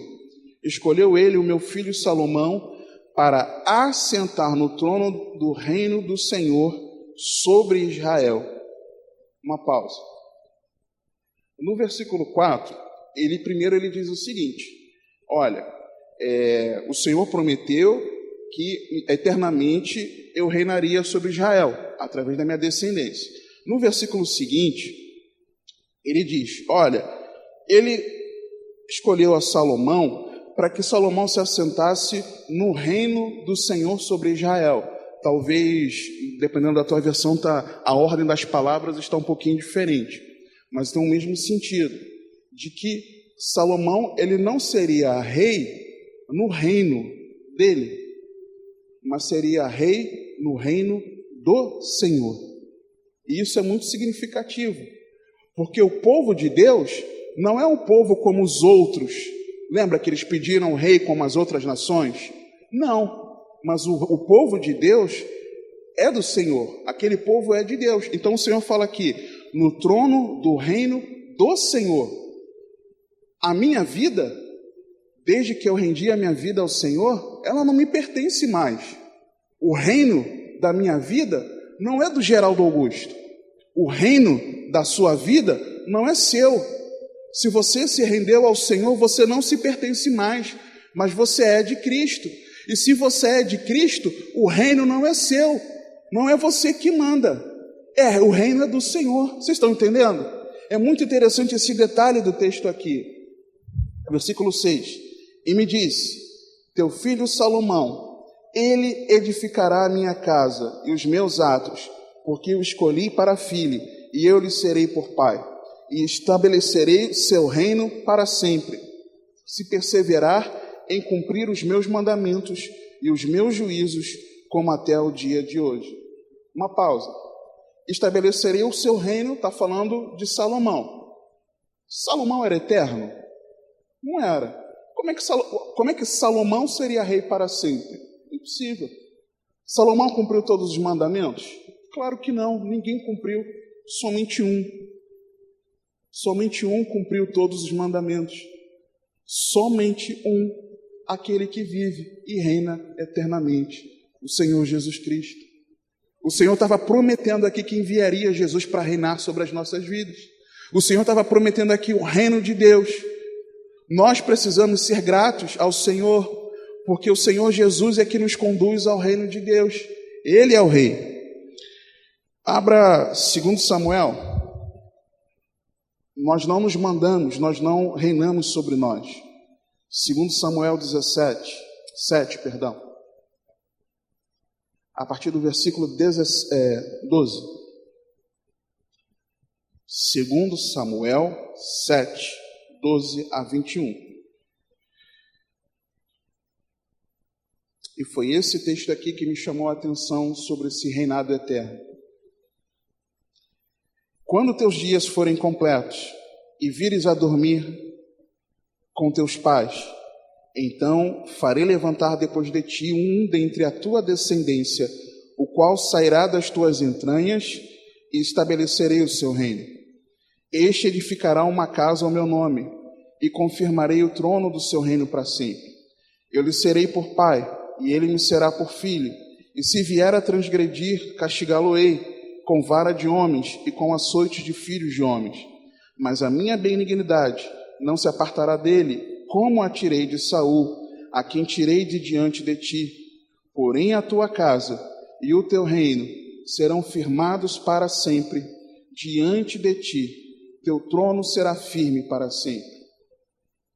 Escolheu ele o meu filho Salomão para assentar no trono do reino do Senhor sobre Israel. Uma pausa. No versículo 4, ele diz o seguinte: olha, o Senhor prometeu que eternamente eu reinaria sobre Israel, através da minha descendência. No versículo seguinte, ele diz, olha, ele escolheu a Salomão para que Salomão se assentasse no reino do Senhor sobre Israel. Talvez, dependendo da tua versão, a ordem das palavras está um pouquinho diferente, mas tem o mesmo sentido, de que Salomão ele não seria rei no reino dele, mas seria rei no reino do Senhor. E isso é muito significativo, porque o povo de Deus não é um povo como os outros. Lembra que eles pediram rei como as outras nações? Não, mas o povo de Deus é do Senhor, aquele povo é de Deus. Então o Senhor fala aqui, no trono do reino do Senhor. A minha vida, desde que eu rendi a minha vida ao Senhor, ela não me pertence mais. O reino da minha vida não é do Geraldo Augusto. O reino da sua vida não é seu. Se você se rendeu ao Senhor, você não se pertence mais, mas você é de Cristo. E se você é de Cristo, o reino não é seu, não é você que manda. O reino é do Senhor. Vocês estão entendendo? É muito interessante esse detalhe do texto aqui. Versículo 6. E me disse: teu filho Salomão, ele edificará a minha casa e os meus atos, porque eu escolhi para filho, e eu lhe serei por pai, e estabelecerei seu reino para sempre, se perseverar em cumprir os meus mandamentos e os meus juízos, como até o dia de hoje. Uma pausa. Estabelecerei o seu reino, está falando de Salomão. Salomão era eterno? Não era. Como é que Salomão seria rei para sempre? Impossível. Salomão cumpriu todos os mandamentos? Claro que não, ninguém cumpriu, somente um. Somente um cumpriu todos os mandamentos. Somente um, aquele que vive e reina eternamente, o Senhor Jesus Cristo. O Senhor estava prometendo aqui que enviaria Jesus para reinar sobre as nossas vidas. O Senhor estava prometendo aqui o reino de Deus. Nós precisamos ser gratos ao Senhor, porque o Senhor Jesus é que nos conduz ao reino de Deus. Ele é o rei. Abra 2 Samuel. Nós não nos mandamos, nós não reinamos sobre nós. 2 Samuel 7, a partir do versículo 12. 2 Samuel 7, 12 a 21. E foi esse texto aqui que me chamou a atenção sobre esse reinado eterno. Quando teus dias forem completos e vires a dormir com teus pais, então farei levantar depois de ti um dentre a tua descendência, o qual sairá das tuas entranhas, e estabelecerei o seu reino. Este edificará uma casa ao meu nome, e confirmarei o trono do seu reino para sempre. Eu lhe serei por pai, e ele me será por filho. E se vier a transgredir, castigá-lo-ei com vara de homens e com açoites de filhos de homens. Mas a minha benignidade não se apartará dele, como a tirei de Saul, a quem tirei de diante de ti. Porém a tua casa e o teu reino serão firmados para sempre diante de ti. Teu trono será firme para sempre.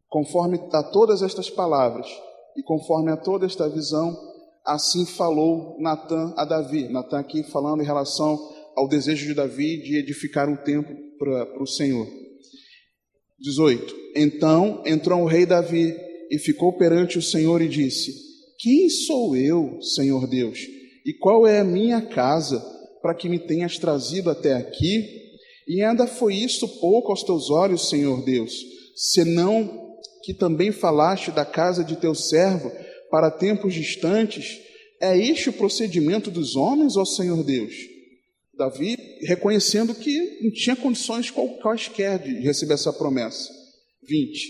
Conforme a todas estas palavras e conforme a toda esta visão, assim falou Natã a Davi. Natã aqui falando em relação ao desejo de Davi de edificar um templo para o Senhor. 18. Então entrou o rei Davi e ficou perante o Senhor e disse: Quem sou eu, Senhor Deus? E qual é a minha casa para que me tenhas trazido até aqui? E ainda foi isto pouco aos teus olhos, Senhor Deus, senão que também falaste da casa de teu servo para tempos distantes? É este o procedimento dos homens, ó Senhor Deus? Davi reconhecendo que não tinha condições quaisquer de receber essa promessa. 20.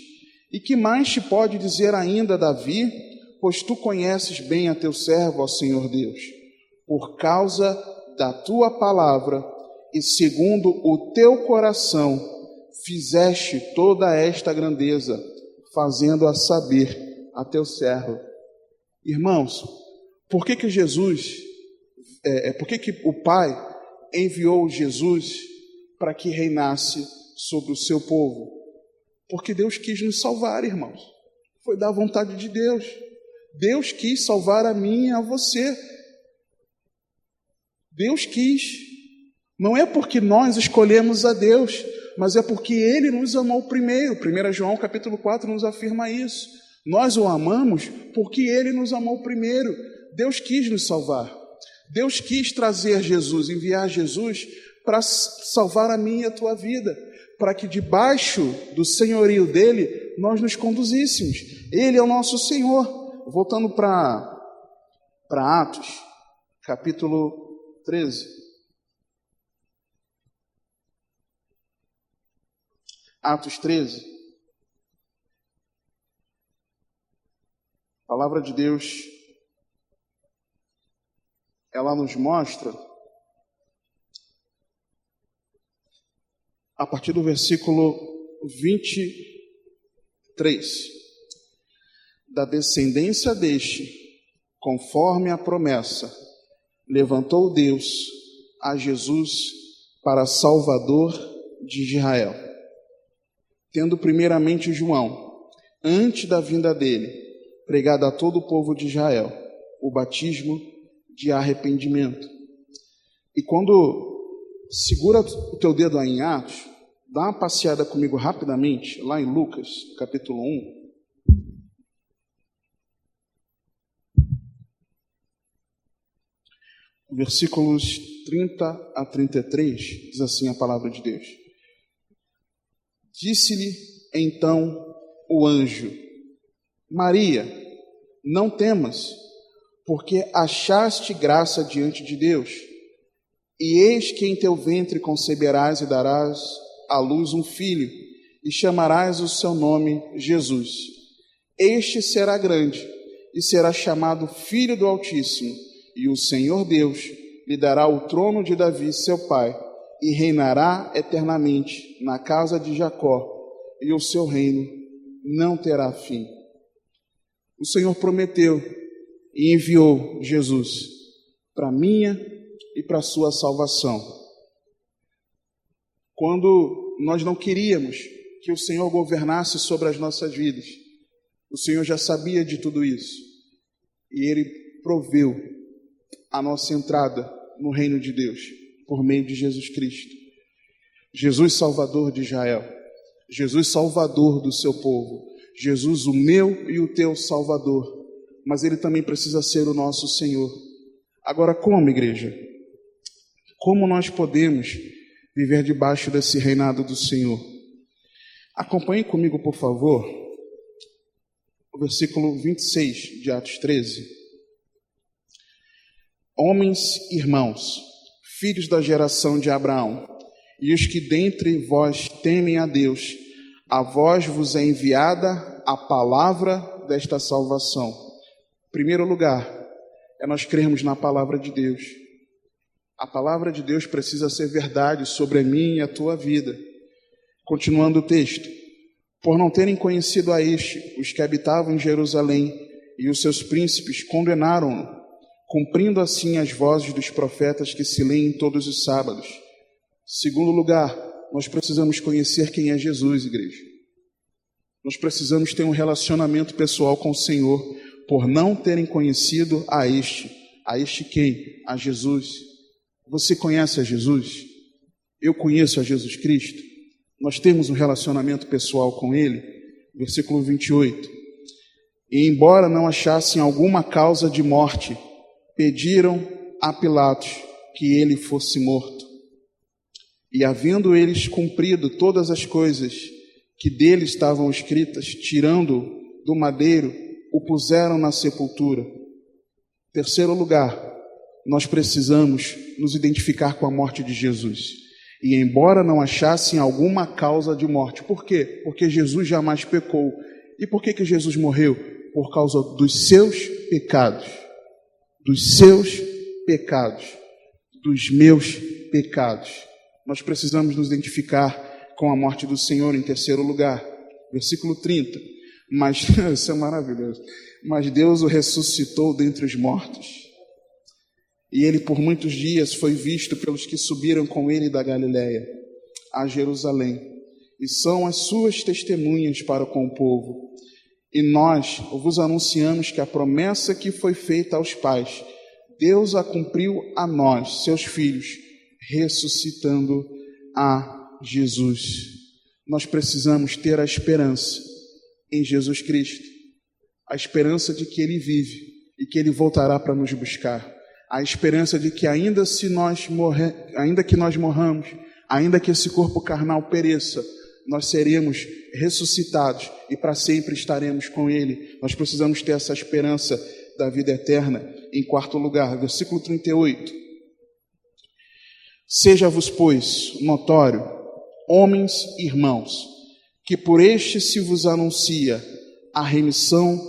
E que mais te pode dizer ainda, Davi? Pois tu conheces bem a teu servo, ó Senhor Deus. Por causa da tua palavra e segundo o teu coração, fizeste toda esta grandeza, fazendo-a saber a teu servo. Irmãos, por que o Pai enviou Jesus para que reinasse sobre o seu povo? Porque Deus quis nos salvar, irmãos. Foi da vontade de Deus. Deus quis salvar a mim e a você. Deus quis. Não é porque nós escolhemos a Deus, mas é porque Ele nos amou primeiro. 1 João capítulo 4 nos afirma isso. Nós o amamos porque Ele nos amou primeiro. Deus quis nos salvar. Deus quis trazer Jesus, enviar Jesus para salvar a minha e a tua vida, para que debaixo do senhorio dele nós nos conduzíssemos. Ele é o nosso Senhor. Voltando para Atos, capítulo 13. Atos 13. A palavra de Deus, ela nos mostra, a partir do versículo 23, da descendência deste, conforme a promessa, levantou Deus a Jesus para Salvador de Israel, tendo primeiramente João, antes da vinda dele, pregado a todo o povo de Israel o batismo de arrependimento. E quando segura o teu dedo aí em Atos, dá uma passeada comigo rapidamente, lá em Lucas, capítulo 1. Versículos 30 a 33, diz assim a palavra de Deus. Disse-lhe então o anjo: Maria, não temas, porque achaste graça diante de Deus. E eis que em teu ventre conceberás e darás à luz um filho, e chamarás o seu nome Jesus. Este será grande, e será chamado Filho do Altíssimo, e o Senhor Deus lhe dará o trono de Davi, seu pai, e reinará eternamente na casa de Jacó, e o seu reino não terá fim. O Senhor prometeu e enviou Jesus para minha e para a sua salvação. Quando nós não queríamos que o Senhor governasse sobre as nossas vidas, o Senhor já sabia de tudo isso, e Ele proveu a nossa entrada no reino de Deus, por meio de Jesus Cristo. Jesus Salvador de Israel, Jesus Salvador do seu povo, Jesus o meu e o teu Salvador, mas Ele também precisa ser o nosso Senhor. Agora, como, igreja? Como nós podemos viver debaixo desse reinado do Senhor? Acompanhe comigo, por favor, o versículo 26 de Atos 13. Homens, irmãos, filhos da geração de Abraão, e os que dentre vós temem a Deus, a vós vos é enviada a palavra desta salvação. Em primeiro lugar, é nós crermos na palavra de Deus. A palavra de Deus precisa ser verdade sobre a minha e a tua vida. Continuando o texto. Por não terem conhecido a este, os que habitavam em Jerusalém e os seus príncipes condenaram-no, cumprindo assim as vozes dos profetas que se leem todos os sábados. Segundo lugar, nós precisamos conhecer quem é Jesus, igreja. Nós precisamos ter um relacionamento pessoal com o Senhor, por não terem conhecido a este. A este quem? A Jesus. Você conhece a Jesus? Eu conheço a Jesus Cristo? Nós temos um relacionamento pessoal com Ele? Versículo 28. E embora não achassem alguma causa de morte, pediram a Pilatos que ele fosse morto. E havendo eles cumprido todas as coisas que dele estavam escritas, tirando do madeiro, o puseram na sepultura. Terceiro lugar, nós precisamos nos identificar com a morte de Jesus. E embora não achassem alguma causa de morte. Por quê? Porque Jesus jamais pecou. E por que Jesus morreu? Por causa dos seus pecados. Dos seus pecados. Dos meus pecados. Nós precisamos nos identificar com a morte do Senhor. Em terceiro lugar, versículo 30. Mas, isso é maravilhoso. Mas Deus o ressuscitou dentre os mortos. E ele por muitos dias foi visto pelos que subiram com ele da Galiléia a Jerusalém, e são as suas testemunhas para com o povo. E nós vos anunciamos que a promessa que foi feita aos pais, Deus a cumpriu a nós, seus filhos, ressuscitando a Jesus. Nós precisamos ter a esperança em Jesus Cristo, a esperança de que Ele vive e que Ele voltará para nos buscar. A esperança de que ainda que nós morramos, ainda que esse corpo carnal pereça, nós seremos ressuscitados e para sempre estaremos com Ele. Nós precisamos ter essa esperança da vida eterna. Em quarto lugar, versículo 38. Seja-vos, pois, notório, homens e irmãos, que por este se vos anuncia a remissão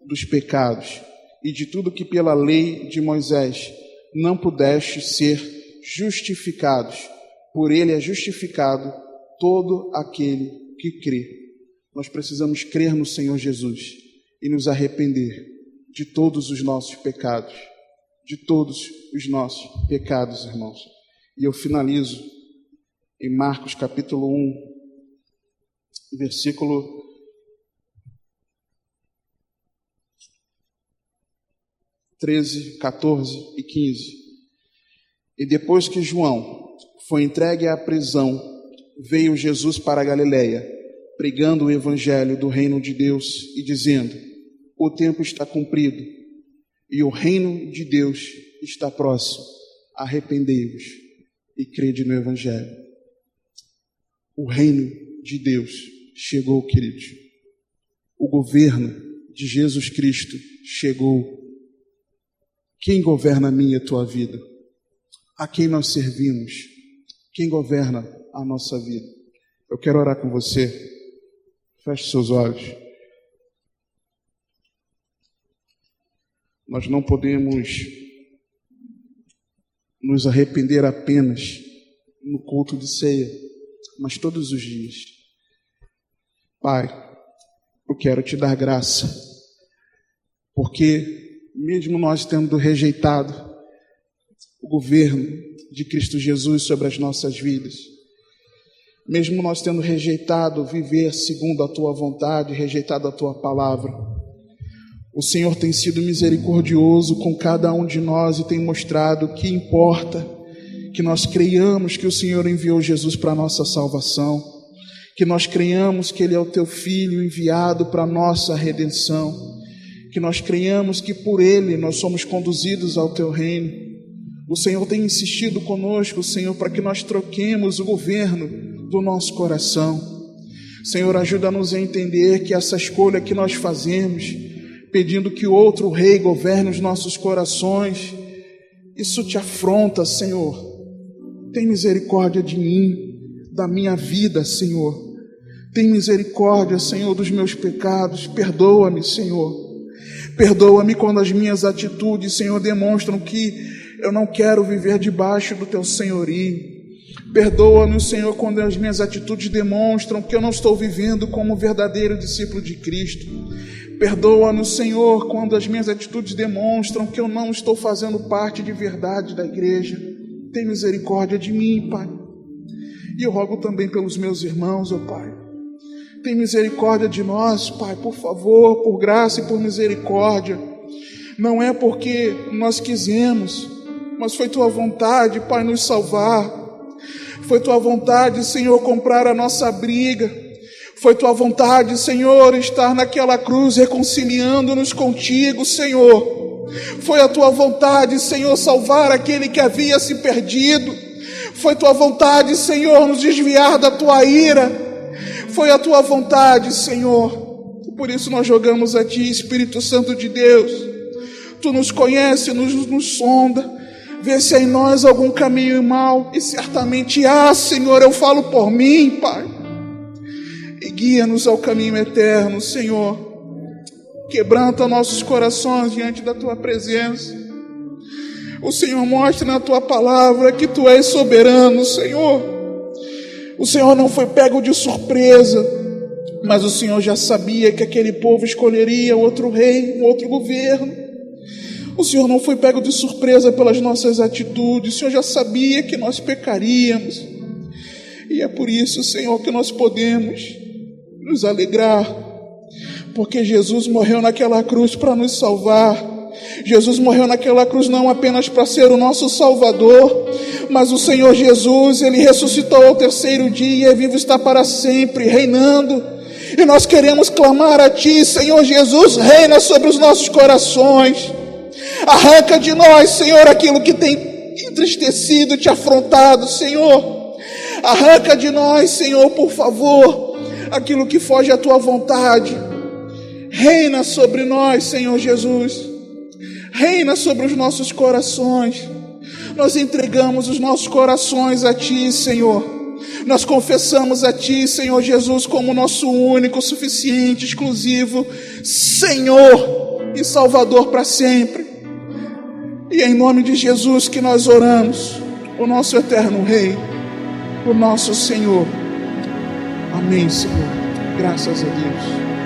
dos pecados, e de tudo que pela lei de Moisés não pudestes ser justificados. Por ele é justificado todo aquele que crê. Nós precisamos crer no Senhor Jesus e nos arrepender de todos os nossos pecados. De todos os nossos pecados, irmãos. E eu finalizo em Marcos capítulo 1, versículo 13, 14 e 15. E depois que João foi entregue à prisão, veio Jesus para a Galiléia, pregando o evangelho do reino de Deus e dizendo: o tempo está cumprido e o reino de Deus está próximo. Arrependei-vos e crede no evangelho. O reino de Deus chegou, queridos. O governo de Jesus Cristo chegou. Quem governa a minha e a tua vida? A quem nós servimos? Quem governa a nossa vida? Eu quero orar com você. Feche seus olhos. Nós não podemos nos arrepender apenas no culto de ceia, mas todos os dias. Pai, eu quero te dar graça, porque mesmo nós tendo rejeitado o governo de Cristo Jesus sobre as nossas vidas, mesmo nós tendo rejeitado viver segundo a Tua vontade, rejeitado a Tua palavra, o Senhor tem sido misericordioso com cada um de nós e tem mostrado que importa que nós creiamos que o Senhor enviou Jesus para a nossa salvação, que nós creiamos que Ele é o Teu Filho enviado para a nossa redenção. que nós creiamos que por Ele nós somos conduzidos ao Teu reino. O Senhor tem insistido conosco, Senhor, para que nós troquemos o governo do nosso coração. Senhor, ajuda-nos a entender que essa escolha que nós fazemos, pedindo que outro rei governe os nossos corações, isso te afronta, Senhor. Tem misericórdia de mim, da minha vida, Senhor. Tem misericórdia, Senhor, dos meus pecados. Perdoa-me, Senhor. Perdoa-me quando as minhas atitudes, Senhor, demonstram que eu não quero viver debaixo do Teu senhorio. Perdoa-me, Senhor, quando as minhas atitudes demonstram que eu não estou vivendo como verdadeiro discípulo de Cristo. Perdoa-me, Senhor, quando as minhas atitudes demonstram que eu não estou fazendo parte de verdade da igreja. Tem misericórdia de mim, Pai. E eu rogo também pelos meus irmãos, ó Pai. Tem misericórdia de nós, Pai, por favor, por graça e por misericórdia. Não é porque nós quisemos, mas foi Tua vontade, Pai, nos salvar. Foi Tua vontade, Senhor, comprar a nossa briga. Foi Tua vontade, Senhor, estar naquela cruz reconciliando-nos contigo, Senhor. Foi a Tua vontade, Senhor, salvar aquele que havia se perdido. Foi Tua vontade, Senhor, nos desviar da Tua ira. Foi a Tua vontade, Senhor. Por isso nós jogamos a Ti, Espírito Santo de Deus. Tu nos conhece, nos sonda. Vê se há em nós algum caminho mau. E certamente há, Senhor, eu falo por mim, Pai. E guia-nos ao caminho eterno, Senhor. Quebranta nossos corações diante da Tua presença. O Senhor mostra na Tua palavra que Tu és soberano, Senhor. O Senhor não foi pego de surpresa, mas o Senhor já sabia que aquele povo escolheria outro rei, outro governo. O Senhor não foi pego de surpresa pelas nossas atitudes. O Senhor já sabia que nós pecaríamos. E é por isso, Senhor, que nós podemos nos alegrar, porque Jesus morreu naquela cruz para nos salvar. Jesus morreu naquela cruz não apenas para ser o nosso Salvador, mas o Senhor Jesus, Ele ressuscitou ao terceiro dia e vivo está para sempre, reinando. E nós queremos clamar a Ti, Senhor Jesus, reina sobre os nossos corações. Arranca de nós, Senhor, aquilo que tem entristecido, te afrontado, Senhor. Arranca de nós, Senhor, por favor, aquilo que foge à Tua vontade. Reina sobre nós, Senhor Jesus. Reina sobre os nossos corações. Nós entregamos os nossos corações a Ti, Senhor. Nós confessamos a Ti, Senhor Jesus, como nosso único, suficiente, exclusivo Senhor e Salvador para sempre. E é em nome de Jesus que nós oramos, o nosso eterno Rei, o nosso Senhor. Amém, Senhor. Graças a Deus.